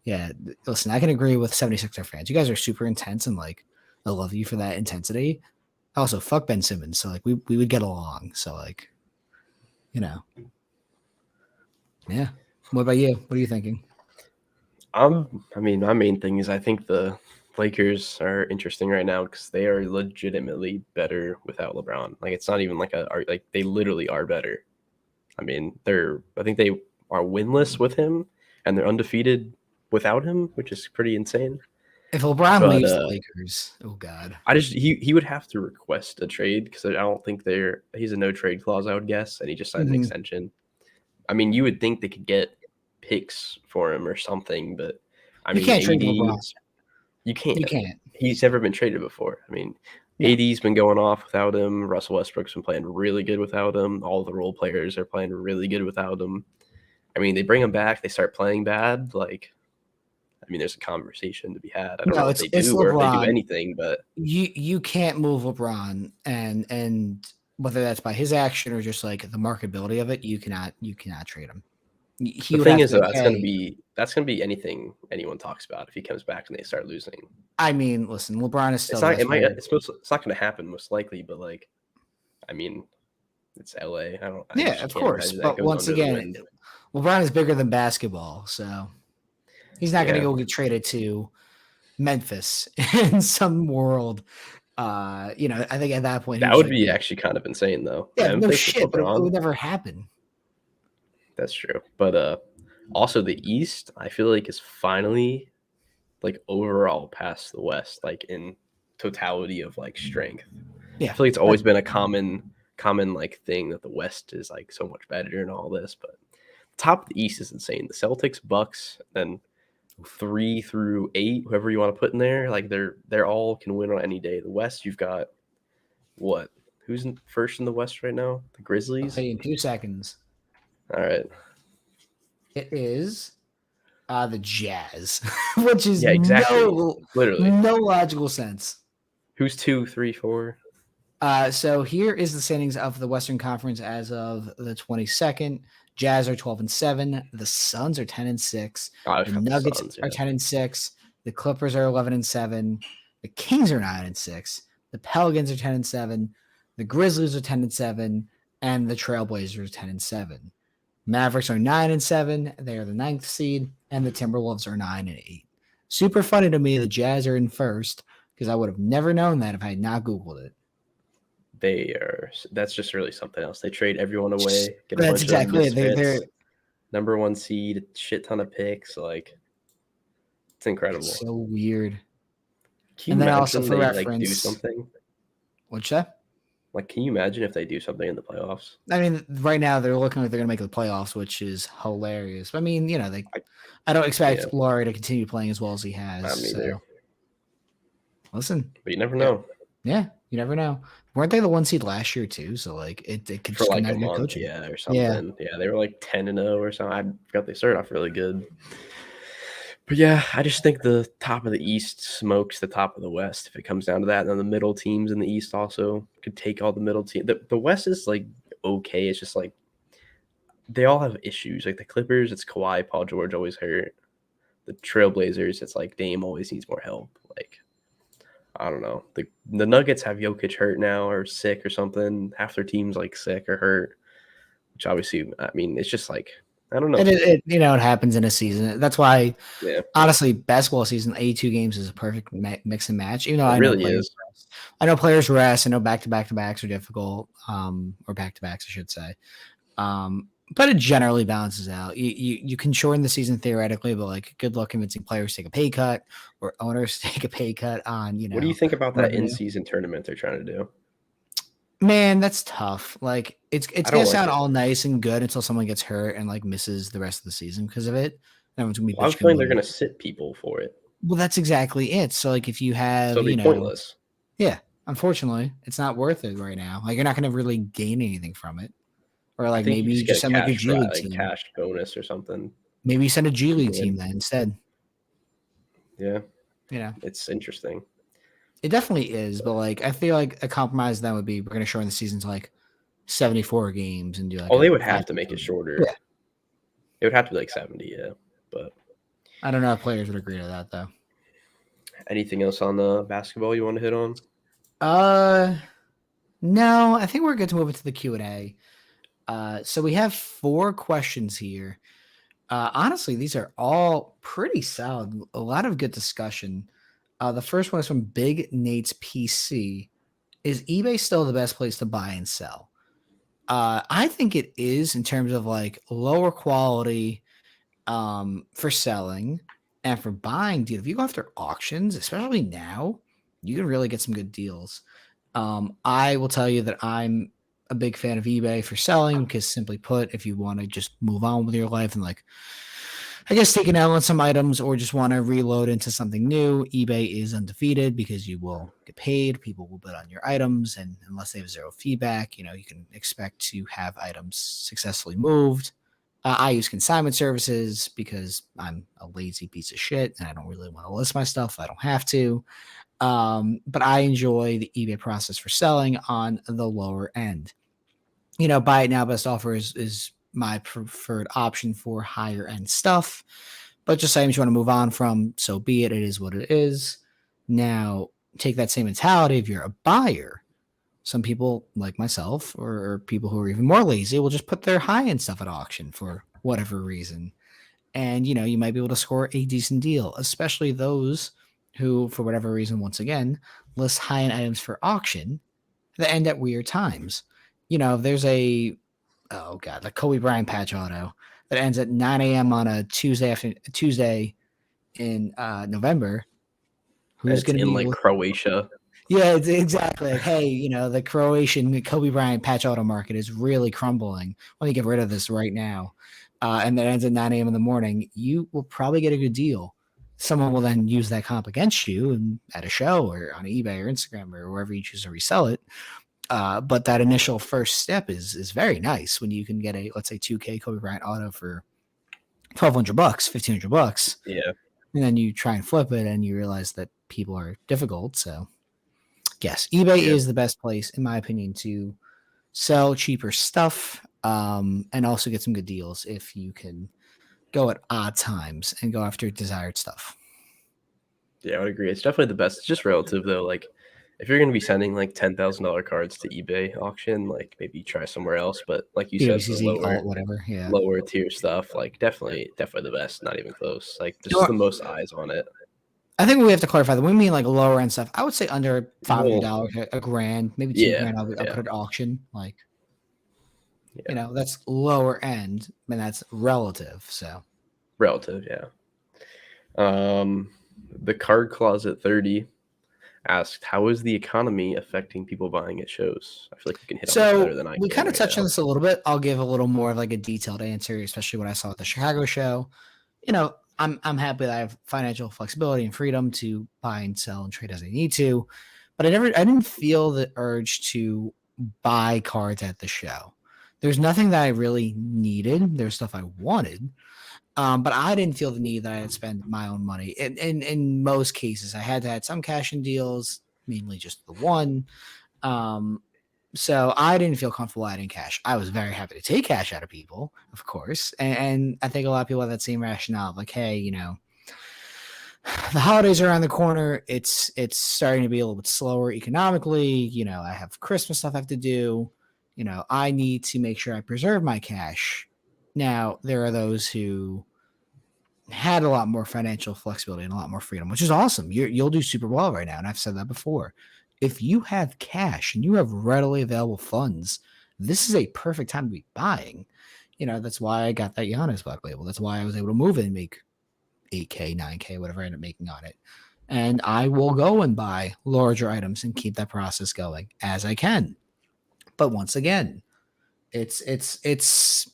Yeah, listen, I can agree with 76er fans. You guys are super intense and like I love you for that intensity. Also, fuck Ben Simmons. So like we would get along. So like, yeah. What about you? What are you thinking? I mean, my main thing is I think the Lakers are interesting right now because they are legitimately better without LeBron. Like it's not even like like they literally are better. I mean, I think they are winless with him and they're undefeated without him, which is pretty insane. If LeBron But leaves the Lakers, oh god. he would have to request a trade because I don't think he's a no trade clause, I would guess, and he just signed an Mm-hmm. extension. I mean, you would think they could get picks for him or something, but I You mean, can't trade LeBron. AD, you can't. You can't. He's never been traded before. I mean, No. AD's been going off without him. Russell Westbrook's been playing really good without him. All the role players are playing really good without him. I mean, they bring him back, they start playing bad. Like, I mean, there's a conversation to be had. I don't No, know if it's they it's do or if they do LeBron. anything, but You can't move LeBron and whether that's by his action or just like the marketability of it, you cannot trade him. He the would thing have to is, be though, like, hey, that's gonna be anything anyone talks about if he comes back and they start losing. I mean, listen, LeBron is It's still the not. It best might. player. It's not going to happen most likely. But like, I mean, it's LA. I don't. I Yeah, just of can't course. imagine that But goes once under the again, wind. LeBron is bigger than basketball, so he's not going to Yeah, go get traded to Memphis in some world. I think at that point he that was would like, be actually kind of insane, though. yeah, no Memphis with shit, but it would LeBron. never happen. That's true. But also the East, I feel like is finally like overall past the West, like in totality of like strength. I Yeah, feel like it's always been a common like thing that the West is like so much better and all this, but top of the East is insane. The Celtics, Bucks, then 3 through 8, whoever you want to put in there, like they're all can win on any day. The West, you've got what? Who's first in the West right now? The I'll tell Grizzlies. you in 2 seconds. All right. It is the Jazz, which is Yeah, exactly. Literally. no logical sense. Who's 2, 3, 4? So here is the standings of the Western Conference as of the 22nd. Jazz are 12-7. The Suns are 10-6. Oh, I've The got the Nuggets Suns. are Yeah. 10-6. The Clippers are 11-7. The Kings are 9-6. The Pelicans are 10-7. The Grizzlies are 10-7, and the Trailblazers are 10-7. Mavericks are 9-7. They are the ninth seed, and the Timberwolves are 9-8. Super funny to me. The Jazz are in first because I would have never known that if I had not Googled it. That's just really something else. They trade everyone away, get a That's bunch of exactly it. They're misfits, number one seed, a shit ton of picks. Like, it's incredible. so weird. Can And you then also imagine for they like do reference, something? what's that? Like, can you imagine if they do something in the playoffs? I mean, right now they're looking like they're going to make the playoffs, which is hilarious. I mean, I, I don't yeah, expect Laurie to continue playing as well as he has. not me either. So listen, But you never know. yeah, you never know. Weren't they the one seed last year too? So like it could For just come like down a to your month, coaching. yeah, or Yeah, something. Yeah, they were like 10-0 or something. I forgot they started off really good. But yeah, I just think the top of the East smokes the top of the West if it comes down to that. And then the middle teams in the East also could take all the middle team. The West is like okay. It's just like they all have issues. Like the Clippers, it's Kawhi, Paul George always hurt. the Trailblazers, it's like Dame always needs more help. Like, I don't know. The Nuggets have Jokic hurt now or sick or something. Half their team's like sick or hurt, which obviously, I mean, it's just like, I don't know. It it happens in a season. That's why, Yeah, honestly, basketball season, 82 games is a perfect mix and match. Even though it really is. I know players rest. I know back to backs are difficult, or back to backs, I should say. But it generally balances out. You can shorten the season theoretically, but like good luck convincing players to take a pay cut or owners to take a pay cut on, What do you think about that revenue. in-season tournament they're trying to do? Man, that's tough. Like it's I gonna don't like sound it. all nice and good until someone gets hurt and like misses the rest of the season because of it. Everyone's gonna be Well, I was bitching feeling they're about going it. to sit people for it, Well, that's exactly it. So like if you so have, it'd be pointless. yeah, unfortunately, it's not worth it right now. Like you're not gonna really gain anything from it. Or I like think you maybe just you get just a send like a G League team. cash bonus or something. Maybe you send a G League Yeah. team then instead. Yeah, You know, it's interesting. it definitely is, but like I feel like a compromise then would be we're gonna shorten the season to like 74 games and do like Oh, they a would 5 have to make it tournament. shorter. Yeah. It would have to be like 70, yeah. But I don't know if players would agree to that though. anything else on the basketball you want to hit on? No, I think we're good to move into the Q&A. So we have 4 questions here. Honestly, these are all pretty solid. A lot of good discussion. The first one is from Big Nate's PC. Is eBay still the best place to buy and sell? I think it is in terms of like lower quality for selling and for buying. Dude, if you go after auctions, especially now, you can really get some good deals. I will tell you that I'm a big fan of eBay for selling because simply put, if you want to just move on with your life and like I guess take an L on some items or just want to reload into something new, eBay is undefeated because you will get paid. People will bid on your items. And unless they have zero feedback, you can expect to have items successfully moved. I use consignment services because I'm a lazy piece of shit and I don't really want to list my stuff. I don't have to. But I enjoy the eBay process for selling on the lower end. Buy it now, best offer is my preferred option for higher end stuff. But just saying, if you want to move on from, so be it. It is what it is. Now, take that same mentality. If you're a buyer, some people like myself or people who are even more lazy will just put their high end stuff at auction for whatever reason. And, you might be able to score a decent deal, especially those who, for whatever reason, once again, list high end items for auction that end at weird times. If there's the Kobe Bryant patch auto that ends at 9 a.m. on a Tuesday in November, And who's it's going to in be like Croatia. Yeah, it's exactly. Like, hey, the Croatian Kobe Bryant patch auto market is really crumbling. Let me get rid of this right now. And that ends at 9 a.m. in the morning. You will probably get a good deal. Someone will then use that comp against you and at a show or on eBay or Instagram or wherever you choose to resell it. But that initial first step is very nice when you can get a, let's say, 2K Kobe Bryant auto for $1,200, $1,500. Yeah. And then you try and flip it and you realize that people are difficult. So yes, eBay is the best place, in my opinion, to sell cheaper stuff and also get some good deals if you can go at odd times and go after desired stuff. Yeah, I would agree. It's definitely the best. It's just relative though. Like if you're going to be sending like $10,000 cards to eBay auction, like maybe try somewhere else. But like you said, the PWCC, alt, whatever. Yeah. lower tier stuff, like definitely the best. Not even close. Like this is the most eyes on it. I think we have to clarify that when we mean like lower end stuff, I would say under $500, a grand, maybe $2,000. I'll put at auction. Like, that's lower end, and that's relative. So relative, yeah. The Card Closet 30 asked, "How is the economy affecting people buying at shows?" I feel like you can hit on this better than I can. We kind of right touched now. on this a little bit. I'll give a little more of like a detailed answer, especially what I saw at the Chicago show. I'm happy that I have financial flexibility and freedom to buy and sell and trade as I need to, but I didn't feel the urge to buy cards at the show. There's nothing that I really needed. There's stuff I wanted, but I didn't feel the need that I had to spend my own money. In most cases, I had to have some cash in deals, mainly just the one. So I didn't feel comfortable adding cash. I was very happy to take cash out of people, of course. And I think a lot of people have that same rationale of like, hey, the holidays are around the corner. It's starting to be a little bit slower economically. I have Christmas stuff I have to do. I need to make sure I preserve my cash. Now, there are those who had a lot more financial flexibility and a lot more freedom, which is awesome. You'll do super well right now. And I've said that before. If you have cash and you have readily available funds, this is a perfect time to be buying. That's why I got that Giannis Black Label. That's why I was able to move it and make 8K, 9K, whatever I end up making on it. And I will go and buy larger items and keep that process going as I can. But once again, it's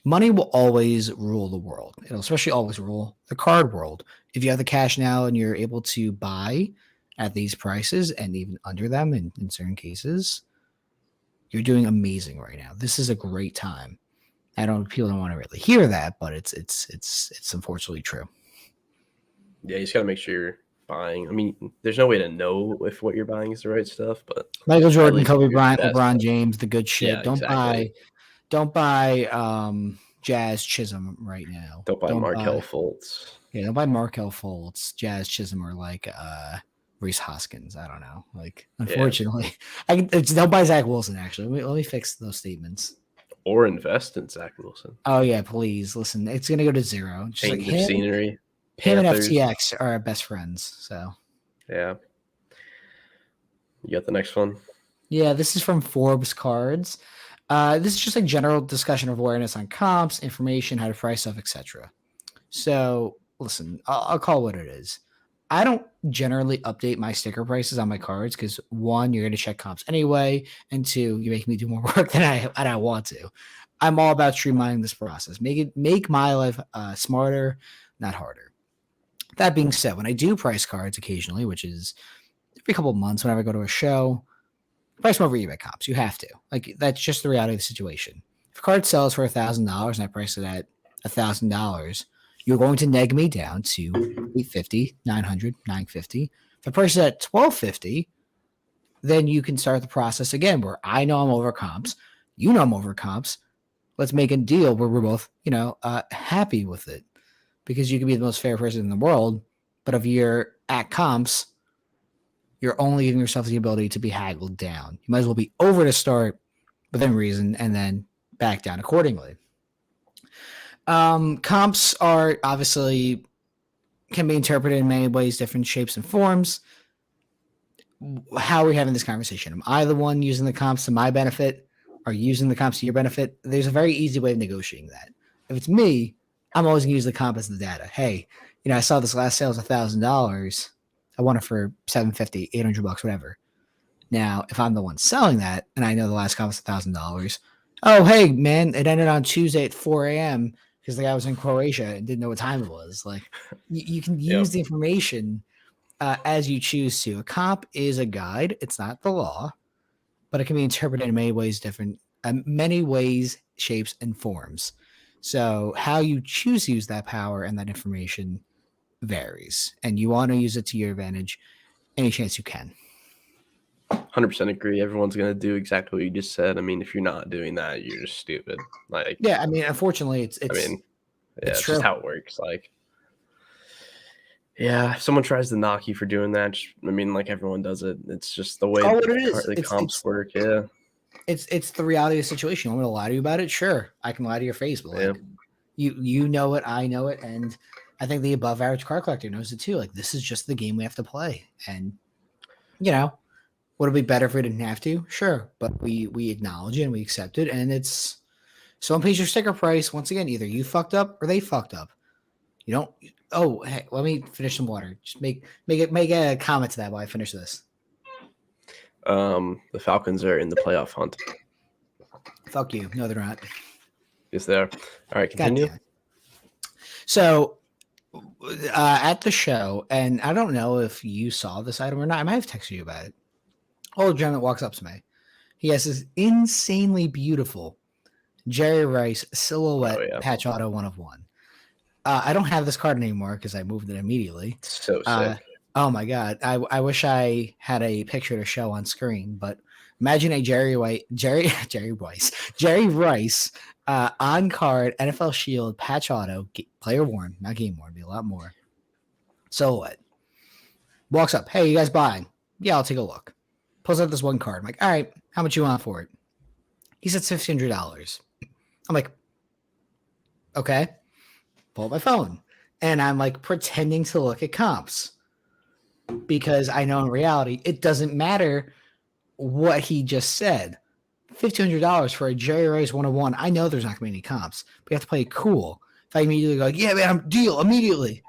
money will always rule the world. It'll especially always rule the card world. If you have the cash now and you're able to buy at these prices and even under them in certain cases, you're doing amazing right now. This is a great time. People don't want to really hear that, but it's unfortunately true. Yeah, you just got to make sure you're buying. I mean, there's no way to know if what you're buying is the right stuff, but Michael Jordan, Kobe Bryant, LeBron James, the good shit. Yeah, exactly. Don't buy Jazz Chisholm right now. Don't buy Markelle Fultz. Yeah, don't buy Markelle Fultz, Jazz Chisholm, or like Reese Hoskins. I don't know. Like, unfortunately, don't buy Zach Wilson. Actually, let me fix those statements. Or invest in Zach Wilson. Oh yeah, please listen. It's gonna go to zero. Just change of scenery. Him and FTX are best friends. So yeah. You got the next one? Yeah, this is from Forbes Cards. This is just a general discussion of awareness on comps, information, how to price stuff, etc. So listen, I'll call it what it is. I don't generally update my sticker prices on my cards because one, you're going to check comps anyway, and two, you make me do more work than I want to. I'm all about streamlining this process. Make my life smarter, not harder. That being said, when I do price cards occasionally, which is every couple of months, whenever I go to a show, price them over eBay comps. You have to. Like, that's just the reality of the situation. If a card sells for $1,000 and I price it at $1,000, you're going to neg me down to $850, $900, $950. If I price it at $1,250, then you can start the process again where I know I'm over comps. You know I'm over comps. Let's make a deal where we're both, happy with it. Because you can be the most fair person in the world, but if you're at comps, you're only giving yourself the ability to be haggled down. You might as well be over to start within reason and then back down accordingly. Comps are obviously can be interpreted in many ways, different shapes and forms. How are we having this conversation? Am I the one using the comps to my benefit or using the comps to your benefit? There's a very easy way of negotiating that. If it's me, I'm always going to use the comp as the data. Hey, I saw this last sale was $1,000. I want it for $750, $800, whatever. Now, if I'm the one selling that and I know the last comp was $1,000, oh, hey, man, it ended on Tuesday at 4 a.m. because the guy was in Croatia and didn't know what time it was. Like, you can use the information as you choose to. A comp is a guide. It's not the law, but it can be interpreted in many ways, shapes, and forms. So how you choose to use that power and that information varies, and you want to use it to your advantage any chance you can. 100% agree. Everyone's going to do exactly what you just said. I mean, if you're not doing that, you're just stupid. Like, yeah, I mean, unfortunately, it's it's just how it works. Like, yeah, if someone tries to knock you for doing that, like everyone does it. It's just the way the comps work. Yeah. It's the reality of the situation. You want me to lie to you about it? Sure, I can lie to your face, but like, you know it, I know it, and I think the above average card collector knows it too. Like, this is just the game we have to play, and would it be better if we didn't have to? Sure, but we acknowledge it and we accept it, and it's someone pays your sticker price. Once again, either you fucked up or they fucked up. You don't. Oh, hey, let me finish some water. Just make a comment to that while I finish this. The Falcons are in the playoff hunt. Fuck you. No, they're not. Is there? All right, continue. So, at the show, and I don't know if you saw this item or not. I might have texted you about it. Old gentleman walks up to me. He has this insanely beautiful Jerry Rice silhouette patch auto 1 of 1. I don't have this card anymore because I moved it immediately. So sick. Oh my God. I wish I had a picture to show on screen, but imagine a Jerry Rice on card NFL Shield patch auto, player worn, not game worn, be a lot more. So what? Walks up. Hey, you guys buying? Yeah, I'll take a look. Pulls out this one card. I'm like, all right, how much you want for it? He said $1,500. I'm like, okay. Pull up my phone. And I'm like pretending to look at comps because I know in reality it doesn't matter what he just said. $1,500 for a Jerry Rice 101. I know there's not going to be any comps, but you have to play it cool. If I immediately go, yeah, man, deal immediately,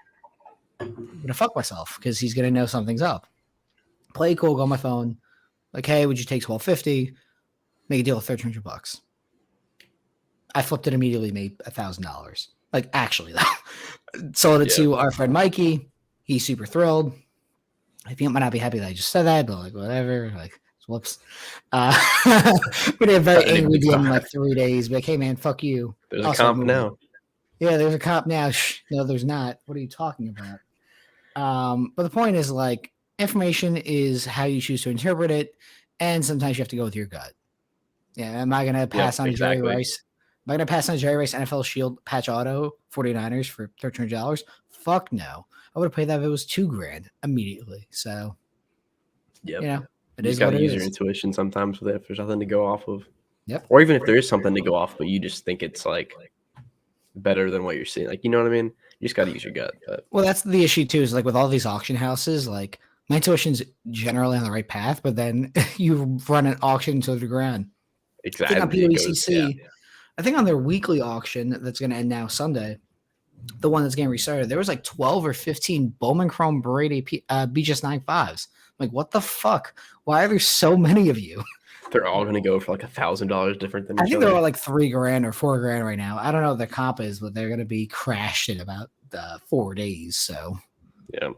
I'm going to fuck myself because he's going to know something's up. Play it cool, go on my phone. Like, hey, would you take $1,250? Make a deal of $1,300. I flipped it immediately, made $1,000. Like, actually, though. Sold it to our friend Mikey. He's super thrilled. I think I might not be happy that I just said that, but like, whatever. Like, whoops. We had a very angry deal in like 3 days. But like, hey, man, fuck you. There's a comp now. Yeah, there's a comp now. No, there's not. What are you talking about? But the point is, like, information is how you choose to interpret it, and sometimes you have to go with your gut. Yeah, am I going to pass on Jerry Rice? Am I going to pass on Jerry Rice NFL Shield patch auto 49ers for $1,300? Fuck no. I would have paid that if it was $2,000 immediately. So, you know, it is what it is. You got to use your intuition sometimes with it if there's nothing to go off of. Yep. Or even if there is something to go off, but you just think it's like better than what you're seeing. Like, you know what I mean? You just got to use your gut. But. Well, that's the issue too. Is like with all these auction houses, like my intuition's generally on the right path, but then you run an auction to the ground. Exactly. I think on PWCC, I think on their weekly auction that's going to end now Sunday, the one that's getting restarted, there was like 12 or 15 Bowman Chrome Brady BGS 95s. Like, what the fuck? Why are there so many of you? They're all going to go for like $1,000 different than each other. I think they're all like $3,000 or $4,000 right now. I don't know what the comp is, but they're going to be crashed in about 4 days. So, yeah.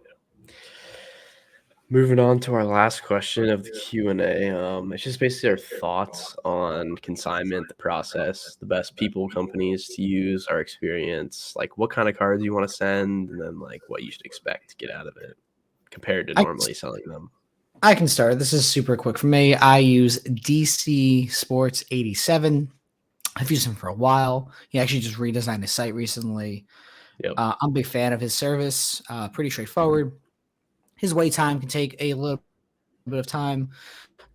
Moving on to our last question of the Q&A. It's just basically our thoughts on consignment, the process, the best people, companies to use, our experience, like what kind of cards you want to send, and then like what you should expect to get out of it compared to normally selling them. I can start. This is super quick for me. I use DC Sports 87. I've used him for a while. He actually just redesigned his site recently. Yep. I'm a big fan of his service. Pretty straightforward. His wait time can take a little bit of time.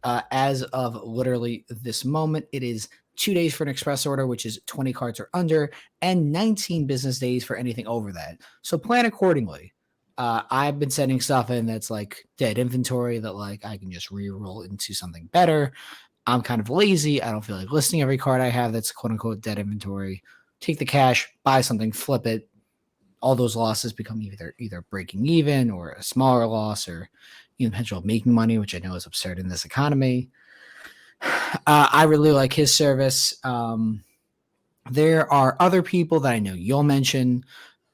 As of literally this moment, it is 2 days for an express order, which is 20 cards or under, and 19 business days for anything over that. So plan accordingly. I've been sending stuff in that's like dead inventory that like I can just re-roll into something better. I'm kind of lazy. I don't feel like listing every card I have that's quote unquote dead inventory. Take the cash, buy something, flip it. All those losses become either breaking even or a smaller loss or the potential of making money, which I know is absurd in this economy. I really like his service. There are other people that I know you'll mention.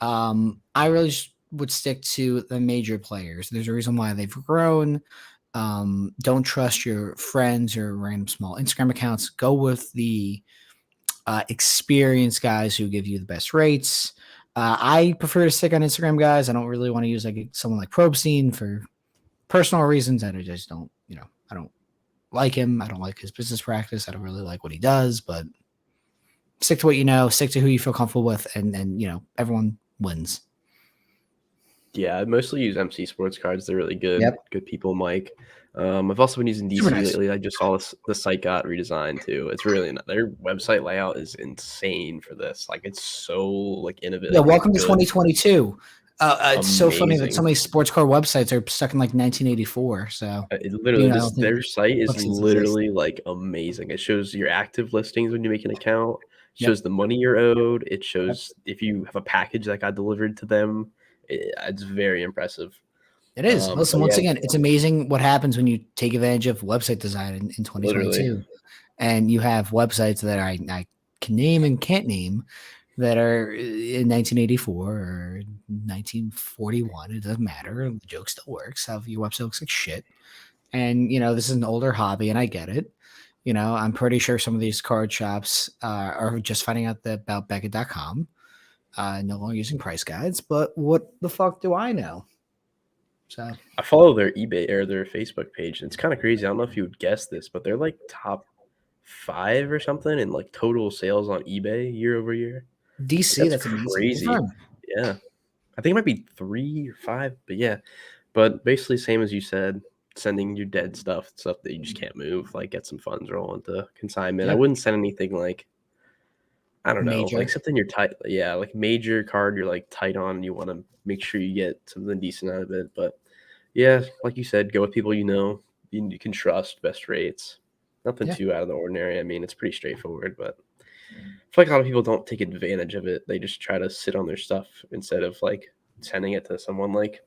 I really would stick to the major players. There's a reason why they've grown. Don't trust your friends or random small Instagram accounts. Go with the experienced guys who give you the best rates. I prefer to stick on Instagram guys. I don't really want to use like someone like Probstein for personal reasons. I just don't, I don't like him. I don't like his business practice. I don't really like what he does, but stick to what you know, stick to who you feel comfortable with, and everyone wins. Yeah, I mostly use MC Sports cards. They're really good. Yep. Good people, Mike. I've also been using DC lately. I just saw the site got redesigned too. It's really not, their website layout is insane for this. Like it's so like innovative. Yeah, welcome to 2022. It's so funny that so many sports car websites are stuck in like 1984. So it literally, their site is literally like amazing. It shows your active listings when you make an account. It shows the money you're owed. It shows if you have a package that got delivered to them. It's very impressive. It is. Listen, once again, it's amazing what happens when you take advantage of website design in 2022. Literally. And you have websites that I can name and can't name that are in 1984 or 1941. It doesn't matter. The joke still works. How your website looks like shit. And, this is an older hobby, and I get it. I'm pretty sure some of these card shops are just finding out about Beckett.com. No longer using price guides, but what the fuck do I know? So I follow their eBay or their Facebook page, and it's kind of crazy. I don't know if you would guess this, but they're like top 5 or something in like total sales on eBay year over year. DC, that's crazy. Yeah. I think it might be 3 or 5, but yeah. But basically, same as you said, sending your dead stuff that you just can't move, like get some funds rolling to consignment. I Yep. wouldn't send anything like I don't know, like Major. something you're tight, yeah, like major card you're like tight on. And you want to make sure you get something decent out of it. But yeah, like you said, go with people you can trust, best rates. Nothing Yeah. too out of the ordinary. I mean, it's pretty straightforward, but I feel like a lot of people don't take advantage of it. They just try to sit on their stuff instead of like sending it to someone like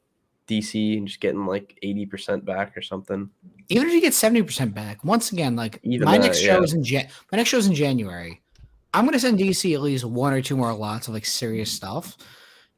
DC and just getting like 80% back or something. Even if you get 70% back, once again, like Even my next that, show yeah. is my next show is in January. I'm gonna send DC at least 1 or 2 more lots of like serious stuff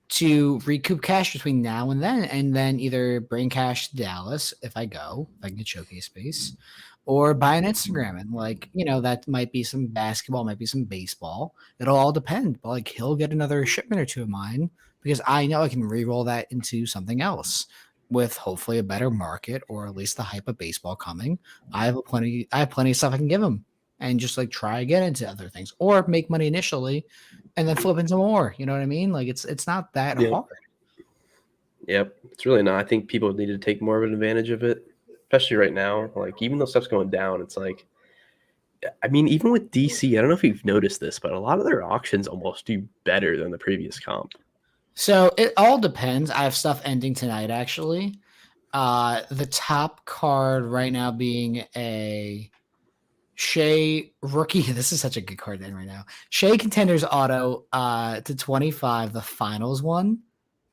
to recoup cash between now and then either bring cash to Dallas if I can get showcase space, or buy an Instagram and like that might be some basketball, might be some baseball. It'll all depend. But like he'll get another shipment or two of mine because I know I can re-roll that into something else with hopefully a better market or at least the hype of baseball coming. I have plenty of stuff I can give him and just like try again into other things or make money initially and then flip into more. You know what I mean? Like it's not that Yep. hard. Yep. It's really not. I think people need to take more of an advantage of it, especially right now. Like, even though stuff's going down, it's like, I mean, even with DC, I don't know if you've noticed this, but a lot of their auctions almost do better than the previous comp. So it all depends. I have stuff ending tonight actually. The top card right now being a Shea rookie. This is such a good card to end right now. Shea Contenders auto to 25, the finals one.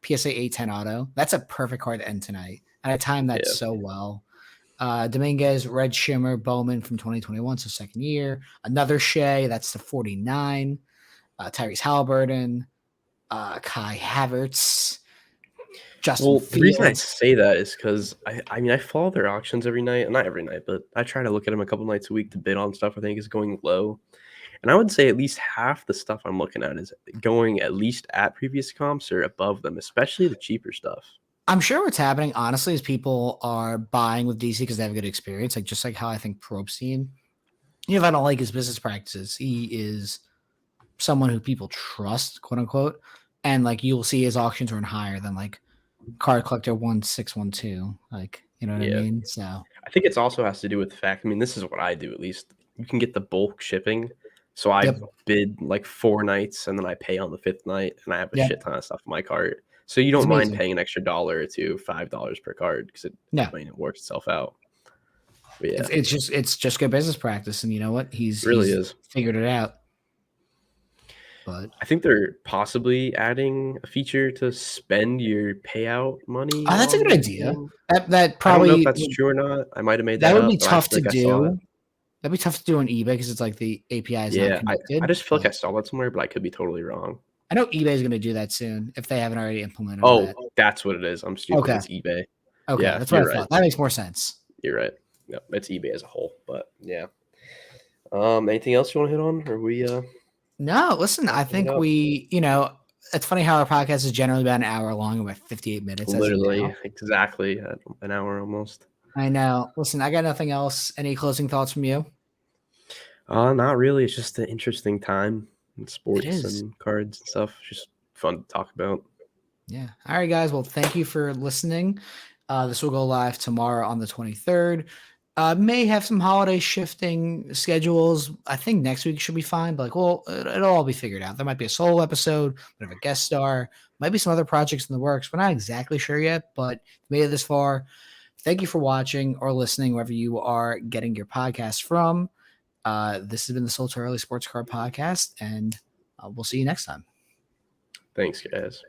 PSA 810 auto. That's a perfect card to end tonight. And I timed that Yeah. so well. Dominguez, Red Shimmer, Bowman from 2021, so second year. Another Shea, that's the 49. Tyrese Halliburton, Kai Havertz, Justin Well, the reason I Fields. say that is because I mean, I follow their auctions every night. Not every night, but I try to look at them a couple nights a week to bid on stuff I think is going low. And I would say at least half the stuff I'm looking at is going at least at previous comps or above them, especially the cheaper stuff. I'm sure what's happening, honestly, is people are buying with DC because they have a good experience. Like just like how I think Probstein, if I don't like his business practices, he is someone who people trust, quote unquote. And like you'll see his auctions run higher than like Card Collector 1612. Like, you know what I Yeah. mean? So I think it's also has to do with the fact, I mean, this is what I do at least. You can get the bulk shipping. So I yep. bid like 4 nights and then I pay on the fifth night and I have a Yeah. shit ton of stuff in my cart. So you It's don't mind amazing. paying an extra dollar or two, $5 per card because No. I mean, it works itself out. But yeah, It's just good business practice. And you know what? it really He's is. figured it out. But I think they're possibly adding a feature to spend your payout money that's a on good the idea. game. That I don't know if probably that's true or not. I might have made that that would be up, but I tough feel to like I saw it. do. That'd be tough to do on eBay because it's like the API is not Yeah, I connected. just feel like But I saw that somewhere, but I could be totally wrong. I know eBay is going to do that soon if they haven't already implemented Oh, that. that's what it is. I'm stupid. Okay. It's eBay. Okay. Yeah, That's what I you're right. thought. That makes more sense. You're right. Yep, it's eBay as a whole. But yeah. Anything else you want to hit on? Or we No, listen, I hit it think up? it's funny how our podcast is generally about an hour long, about 58 minutes as of Literally, now. exactly at an hour almost. I know. Listen, I got nothing else. Any closing thoughts from you? Not really. It's just an interesting time in It sports is. and cards and stuff. Just fun to talk about. Yeah. All right, guys. Well, thank you for listening. This will go live tomorrow on the 23rd. May have some holiday shifting schedules. I think next week should be fine, but like, well, it'll all be figured out. There might be a solo episode, might have a guest star, might be some other projects in the works. We're not exactly sure yet, but made it this far. Thank you for watching or listening, wherever you are getting your podcast from. This has been the Soul to Early Sports Card Podcast, and we'll see you next time. Thanks, guys.